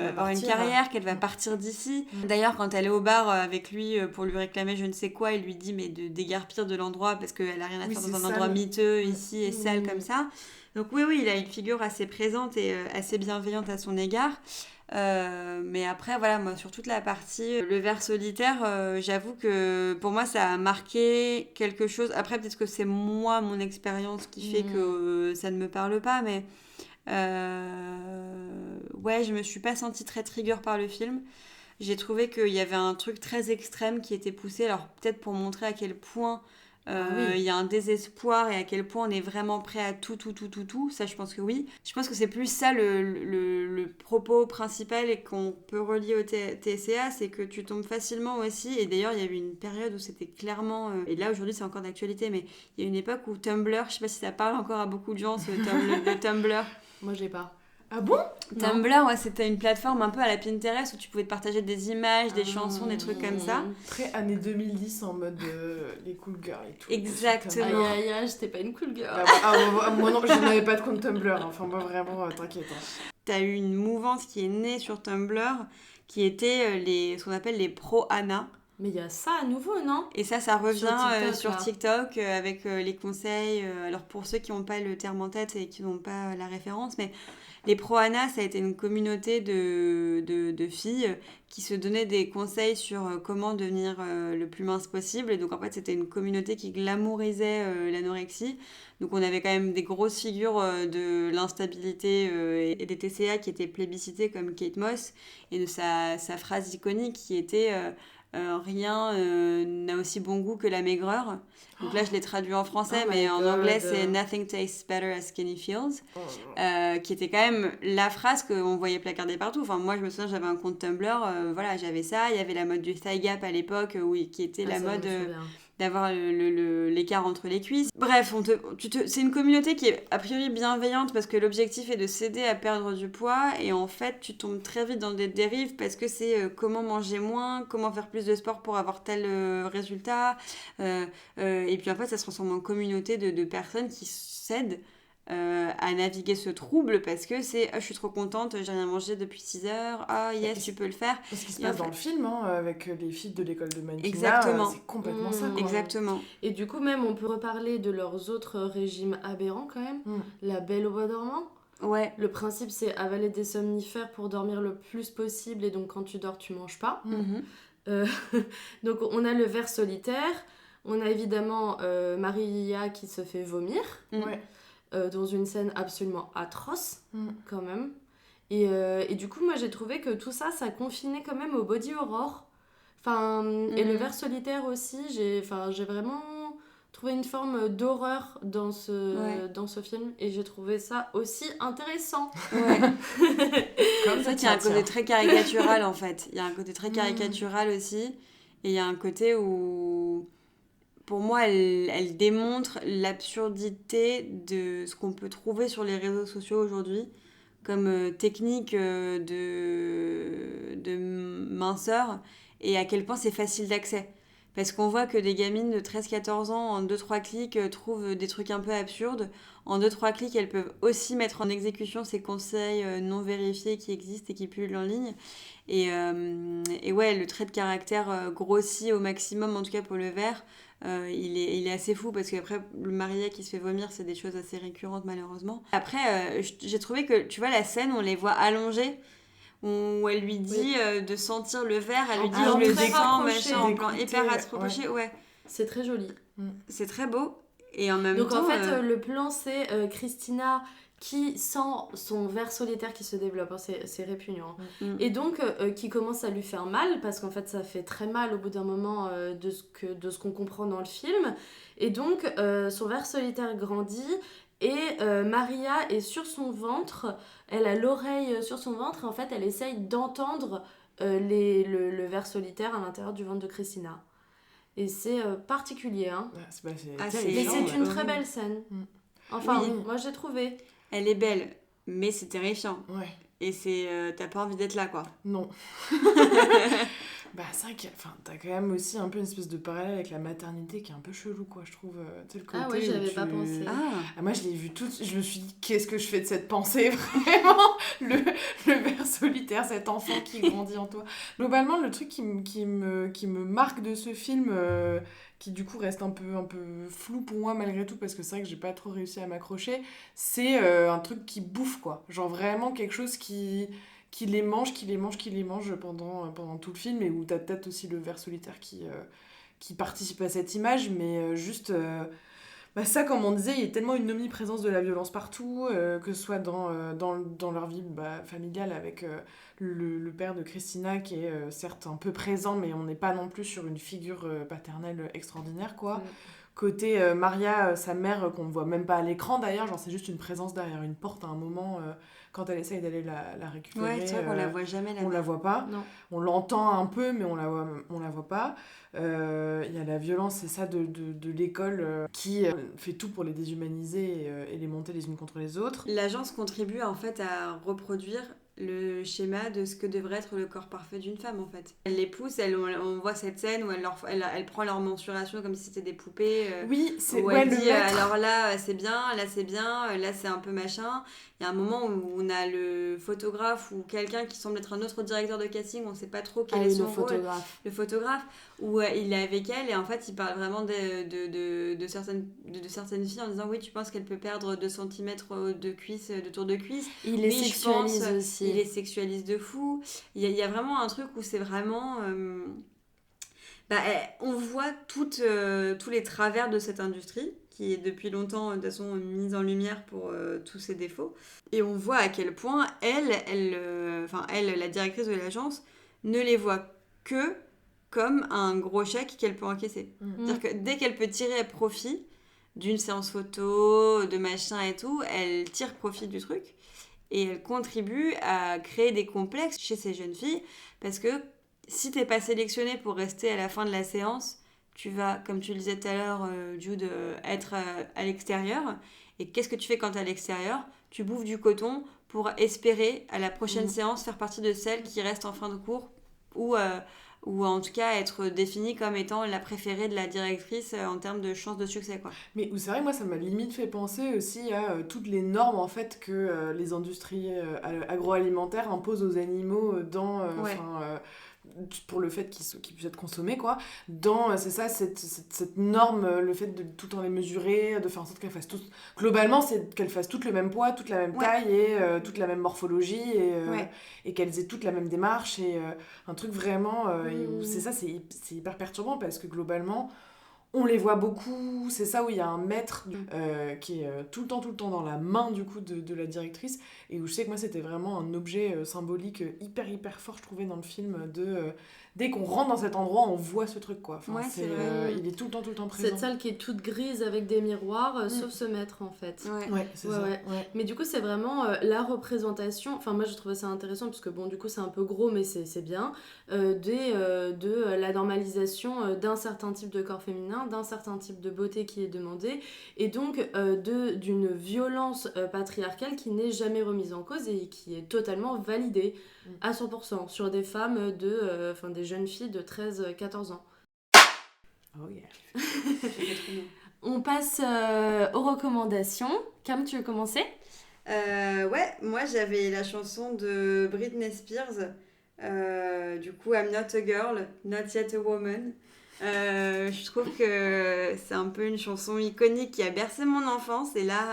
avoir une carrière, qu'elle va partir d'ici. D'ailleurs, quand elle est au bar avec lui pour lui réclamer je ne sais quoi, il lui dit mais de déguerpir de l'endroit parce qu'elle n'a rien à faire dans un endroit miteux ici et sale comme ça. Donc oui, il a une figure assez présente et assez bienveillante à son égard. Mais après voilà, moi sur toute la partie le ver solitaire, j'avoue que pour moi ça a marqué quelque chose. Après peut-être que c'est moi mon expérience qui fait que ça ne me parle pas, mais je me suis pas sentie très trigger par le film. J'ai trouvé qu'il y avait un truc très extrême qui était poussé, alors peut-être pour montrer à quel point il y a un désespoir et à quel point on est vraiment prêt à tout, ça je pense que oui. Je pense que c'est plus ça le propos principal et qu'on peut relier au TCA, c'est que tu tombes facilement aussi, et d'ailleurs il y a eu une période où c'était clairement, et là aujourd'hui c'est encore d'actualité, mais il y a une époque où Tumblr, je sais pas si ça parle encore à beaucoup de gens, le Tumblr. Moi j'ai pas. Ah bon? Tumblr, c'était une plateforme un peu à la Pinterest où tu pouvais te partager des images, des chansons, des trucs comme ça. Très années 2010 en mode les cool girls et tout. Exactement. Aïe, j'étais pas une cool girl. Moi non, je n'avais pas de compte Tumblr. Enfin, moi vraiment, t'inquiète. T'as eu une mouvance qui est née sur Tumblr qui était ce qu'on appelle les pro-Anna. Mais il y a ça à nouveau, non? Et ça revient sur TikTok avec les conseils. Alors pour ceux qui n'ont pas le terme en tête et qui n'ont pas la référence, mais les Pro-Anna, ça a été une communauté de filles qui se donnaient des conseils sur comment devenir le plus mince possible. Et donc en fait, c'était une communauté qui glamourisait l'anorexie. Donc on avait quand même des grosses figures de l'instabilité et des TCA qui étaient plébiscitées comme Kate Moss, et de sa phrase iconique qui était rien n'a aussi bon goût que la maigreur. Donc là, je l'ai traduit en français, Oh mais my en God. anglais, c'est Nothing tastes better as skinny feels, qui était quand même la phrase qu'on voyait placardée partout. Enfin, moi, je me souviens, j'avais un compte Tumblr, voilà, j'avais ça. Il y avait la mode du thigh gap à l'époque, qui était la Ah, ça, je me mode souviens. d'avoir l'écart entre les cuisses. Bref, c'est une communauté qui est a priori bienveillante parce que l'objectif est de s'aider à perdre du poids et en fait tu tombes très vite dans des dérives parce que c'est comment manger moins, comment faire plus de sport pour avoir tel résultat et puis en fait ça se transforme en communauté de personnes qui s'aident à naviguer ce trouble parce que c'est je suis trop contente, j'ai rien mangé depuis 6 heures, yes tu peux le faire. C'est ce qui se Et passe en dans fait- le film, hein, avec les filles de l'école de mannequinat. Exactement. C'est complètement ça, quoi. Exactement. Et du coup, même, on peut reparler de leurs autres régimes aberrants quand même. La Belle au bois dormant. Ouais. Le principe, c'est avaler des somnifères pour dormir le plus possible et donc quand tu dors, tu manges pas. Donc on a le ver solitaire, on a évidemment Maria qui se fait vomir Ouais. dans une scène absolument atroce quand même. Et du coup, moi j'ai trouvé que tout ça, ça confinait quand même au body horror. Enfin, et le ver solitaire aussi, j'ai vraiment trouvé une forme d'horreur dans ce film et j'ai trouvé ça aussi intéressant. Ouais. Comme En ça, fait, il y a un tiens. côté très caricatural, en fait. Il y a un côté très caricatural aussi. Et il y a un côté où, pour moi, elle démontre l'absurdité de ce qu'on peut trouver sur les réseaux sociaux aujourd'hui comme technique de minceur et à quel point c'est facile d'accès. Parce qu'on voit que des gamines de 13-14 ans, en 2-3 clics, trouvent des trucs un peu absurdes. En 2-3 clics, elles peuvent aussi mettre en exécution ces conseils non vérifiés qui existent et qui pullulent en ligne. Et ouais, le trait de caractère grossit au maximum, en tout cas pour le ver. Il est assez fou parce qu'après, le marié qui se fait vomir, c'est des choses assez récurrentes malheureusement. Après, j'ai trouvé que, tu vois, la scène, on les voit allongés. Où elle lui dit de sentir le verre, elle lui dit plan je le très défends, rapproché, machin, en plan d'écouter, hyper rapproché, ouais. C'est très joli. C'est très beau. Et en même Donc temps... en fait, le plan, c'est Christina qui sent son ver solitaire qui se développe. Hein, c'est répugnant. Et donc, qui commence à lui faire mal, parce qu'en fait, ça fait très mal au bout d'un moment de ce qu'on comprend dans le film. Et donc, son ver solitaire grandit. Et Maria est sur son ventre, elle a l'oreille sur son ventre, et en fait elle essaye d'entendre le ver solitaire à l'intérieur du ventre de Christina. Et c'est particulier, hein. C'est Ah, terrifiant, Mais c'est ouais. une très belle scène. Enfin, Oui. moi j'ai trouvé. Elle est belle, mais c'est terrifiant. Ouais. Et c'est... t'as pas envie d'être là, quoi. Non. Bah, c'est vrai que t'as quand même aussi un peu une espèce de parallèle avec la maternité qui est un peu chelou, quoi, je trouve. Tu sais, le côté Ah ouais, où j'avais pas pensé. Ah, moi, je l'ai vu tout. Je me suis dit, qu'est-ce que je fais de cette pensée, vraiment le ver solitaire, cet enfant qui grandit en toi. Globalement, le truc qui me marque de ce film, qui du coup reste un peu flou pour moi malgré tout, parce que c'est vrai que j'ai pas trop réussi à m'accrocher, c'est un truc qui bouffe, quoi. Genre vraiment quelque chose qui les mange pendant tout le film, et où t'as peut-être aussi le ver solitaire qui participe à cette image, mais juste... Bah ça, comme on disait, il y a tellement une omniprésence de la violence partout, que ce soit dans leur vie familiale avec le père de Christina qui est certes un peu présent, mais on n'est pas non plus sur une figure paternelle extraordinaire, quoi. Côté Maria, sa mère, qu'on ne voit même pas à l'écran d'ailleurs, genre c'est juste une présence derrière une porte à un moment quand elle essaye d'aller la récupérer. Ouais, c'est vrai qu'on la voit jamais là. On la voit pas. Non. On l'entend un peu, mais on la voit pas. Il y a la violence, c'est ça, de l'école qui fait tout pour les déshumaniser et les monter les unes contre les autres. L'agence contribue en fait à reproduire le schéma de ce que devrait être le corps parfait d'une femme en fait. Elle les pousse, on voit cette scène où elle prend leur mensuration comme si c'était des poupées. Oui, c'est où ouais, elle le dit maître. alors là c'est bien, là c'est un peu machin. Il y a un moment où on a le photographe ou quelqu'un qui semble être un autre directeur de casting, on sait pas trop quel est son rôle. Le photographe, où il est avec elle et en fait il parle vraiment de certaines filles en disant oui tu penses qu'elle peut perdre 2 cm de cuisse, de tour de cuisse. Il les Oui, je sexualise pense, aussi. Il les sexualise de fou. Il y a vraiment un truc où c'est vraiment... on voit tous les travers de cette industrie qui est depuis longtemps de toute façon mise en lumière pour tous ses défauts. Et on voit à quel point elle, la directrice de l'agence, ne les voit que comme un gros chèque qu'elle peut encaisser. C'est-à-dire que dès qu'elle peut tirer profit d'une séance photo, de machin et tout, elle tire profit du truc et elle contribue à créer des complexes chez ces jeunes filles parce que si t'es pas sélectionnée pour rester à la fin de la séance, tu vas, comme tu le disais tout à l'heure, Jude, être à l'extérieur. Et qu'est-ce que tu fais quand t'es à l'extérieur ? Tu bouffes du coton pour espérer à la prochaine séance faire partie de celles qui restent en fin de cours ou en tout cas être définie comme étant la préférée de la directrice en termes de chances de succès, quoi. Mais c'est vrai, moi, ça m'a limite fait penser aussi à toutes les normes, en fait, que les industries agroalimentaires imposent aux animaux pour le fait qu'ils puissent être consommés, quoi. C'est ça, cette norme, le fait de tout en les mesurer, de faire en sorte qu'elles fassent toutes... Globalement, c'est qu'elles fassent toutes le même poids, toute la même taille et toute la même morphologie et qu'elles aient toutes la même démarche et un truc vraiment... et où c'est ça, c'est hyper perturbant parce que globalement... On les voit beaucoup, c'est ça où il y a un maître qui est tout le temps dans la main du coup de la directrice et où je sais que moi c'était vraiment un objet symbolique hyper fort je trouvais dans le film dès qu'on rentre dans cet endroit on voit ce truc quoi. Enfin, c'est vrai. Il est tout le temps présent. Cette salle qui est toute grise avec des miroirs sauf ce maître en fait. Ouais, c'est ça. Ouais. Mais du coup c'est vraiment la représentation, enfin moi je trouvais ça intéressant parce que bon du coup c'est un peu gros mais c'est bien, de la normalisation d'un certain type de corps féminin, d'un certain type de beauté qui est demandée et donc d'une violence patriarcale qui n'est jamais remise en cause et qui est totalement validée à 100% sur des femmes des jeunes filles de 13-14 ans. Oh yeah. On passe aux recommandations. Cam, tu veux commencer ? Ouais, moi j'avais la chanson de Britney Spears, du coup I'm Not a Girl, Not Yet a Woman. Je trouve que c'est un peu une chanson iconique qui a bercé mon enfance et là,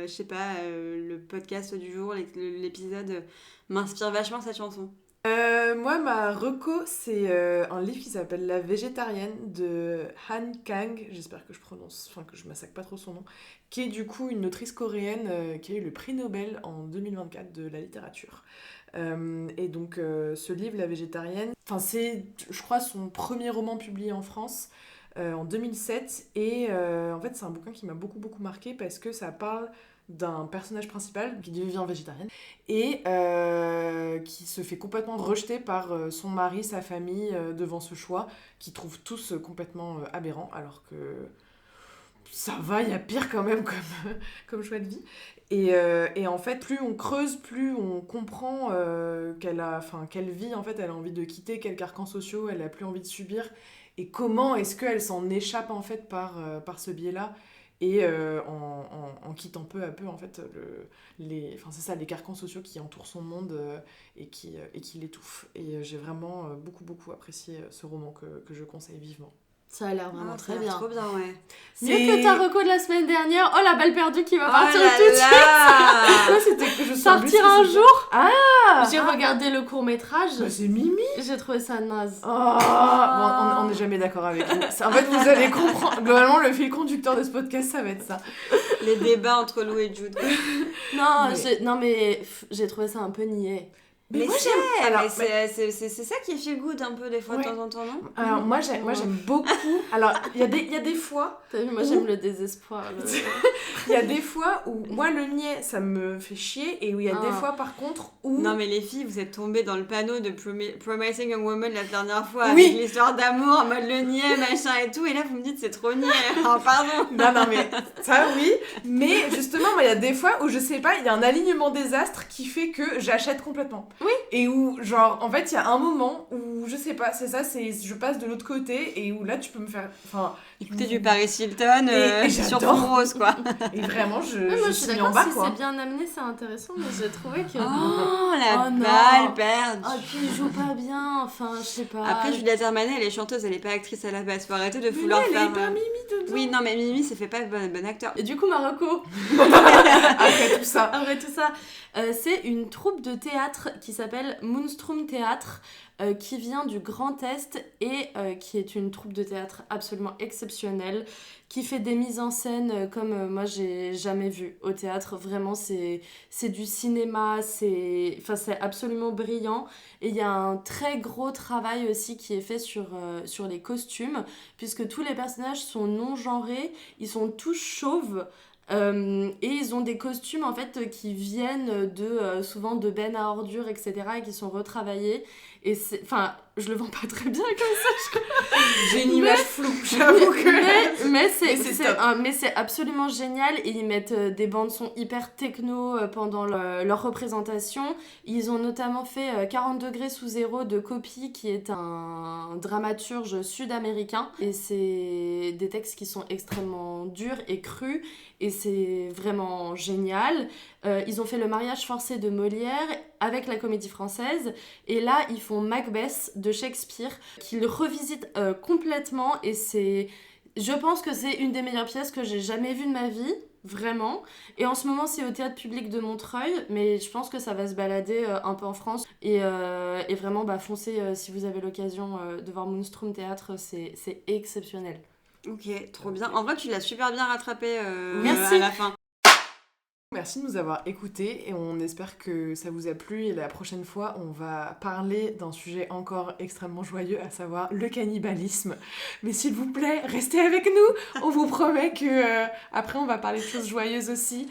je sais pas, le podcast du jour, l'épisode m'inspire vachement cette chanson. Moi, ma reco, c'est un livre qui s'appelle La végétarienne de Han Kang, j'espère que je massacre pas trop son nom, qui est du coup une autrice coréenne qui a eu le prix Nobel en 2024 de la littérature. Et donc ce livre, La végétarienne, c'est, je crois, son premier roman publié en France en 2007 et en fait c'est un bouquin qui m'a beaucoup marqué parce que ça parle d'un personnage principal qui devient végétarienne et qui se fait complètement rejeter par son mari, sa famille devant ce choix, qui trouvent tous complètement aberrants alors que ça va, il y a pire quand même comme choix de vie. Et en fait, plus on creuse, plus on comprend qu'elle vit, en fait, elle a envie de quitter quelques carcans sociaux, elle a plus envie de subir. Et comment est-ce qu'elle s'en échappe, en fait, par ce biais-là et en quittant peu à peu, en fait, les carcans sociaux qui entourent son monde et qui l'étouffent. Et j'ai vraiment beaucoup apprécié ce roman que je conseille vivement. Ça a l'air vraiment très bien. Trop bien, ouais. Mieux que ta reco de la semaine dernière. Oh, la balle perdue qui va partir tout de suite. Sortir un jour. Ah, j'ai regardé le court-métrage. Bah, c'est Mimi. J'ai trouvé ça naze. On n'est jamais d'accord avec vous. En fait, vous allez comprendre. Globalement, le fil conducteur de ce podcast, ça va être ça. Les débats entre Lou et Jude. Mais j'ai trouvé ça un peu niais. Mais moi j'aime. Alors, c'est ça qui est feel good un peu des fois de temps en temps, non ? Alors moi j'aime beaucoup. Alors il y a des fois. T'as vu, moi j'aime le désespoir. Il y a des fois où moi le niais ça me fait chier et où il y a des fois par contre où. Non mais les filles, vous êtes tombées dans le panneau de Promising Young Woman la dernière fois avec l'histoire d'amour en mode le niais machin et tout et là vous me dites c'est trop niais. Oh, pardon. Non mais ça oui. Mais justement il y a des fois où je sais pas, il y a un alignement des astres qui fait que j'achète complètement. Oui. Et où, genre, en fait, il y a un moment où, je sais pas, c'est ça, je passe de l'autre côté et où là, tu peux me faire... Écouter du Paris Hilton sur fond rose, quoi. Et vraiment, je suis mis en bas, quoi. C'est bien amené, c'est intéressant, mais j'ai trouvé que... Balle perdue. Oh, puis il joue pas bien, enfin, je sais pas... Après, Juliette Armanet, elle est chanteuse, elle est pas actrice à la base. Faut arrêter de vouloir faire... elle est pas Mimi dedans. Oui, non, mais Mimi, ça fait pas bon acteur. Et du coup, Marocco. Après tout ça, c'est une troupe de théâtre qui s'appelle Moonstrom Théâtre, qui vient du Grand Est et qui est une troupe de théâtre absolument exceptionnelle, qui fait des mises en scène comme moi j'ai jamais vu au théâtre. Vraiment, c'est du cinéma, c'est absolument brillant. Et il y a un très gros travail aussi qui est fait sur les costumes, puisque tous les personnages sont non-genrés, ils sont tous chauves. Et ils ont des costumes en fait qui viennent souvent de bennes à ordures, etc., et qui sont retravaillés. Et je le vends pas très bien comme ça. J'ai une image floue, j'avoue que. Mais c'est absolument génial. Et ils mettent des bandes son hyper techno pendant leur représentation. Ils ont notamment fait 40 degrés sous zéro de Copy, qui est un dramaturge sud-américain. Et c'est des textes qui sont extrêmement durs et crus. Et c'est vraiment génial. Ils ont fait Le mariage forcé de Molière avec la Comédie Française. Et là, ils font Macbeth de Shakespeare, qu'ils revisitent complètement. Et je pense que c'est une des meilleures pièces que j'ai jamais vues de ma vie. Vraiment. Et en ce moment, c'est au Théâtre Public de Montreuil, mais je pense que ça va se balader un peu en France. Et vraiment, foncez si vous avez l'occasion de voir Moonstrom Théâtre, c'est exceptionnel. Ok, trop bien. En vrai, tu l'as super bien rattrapé Merci. à la fin. Merci de nous avoir écoutés et on espère que ça vous a plu. Et la prochaine fois, on va parler d'un sujet encore extrêmement joyeux, à savoir le cannibalisme. Mais s'il vous plaît, restez avec nous. On vous promet que après, on va parler de choses joyeuses aussi.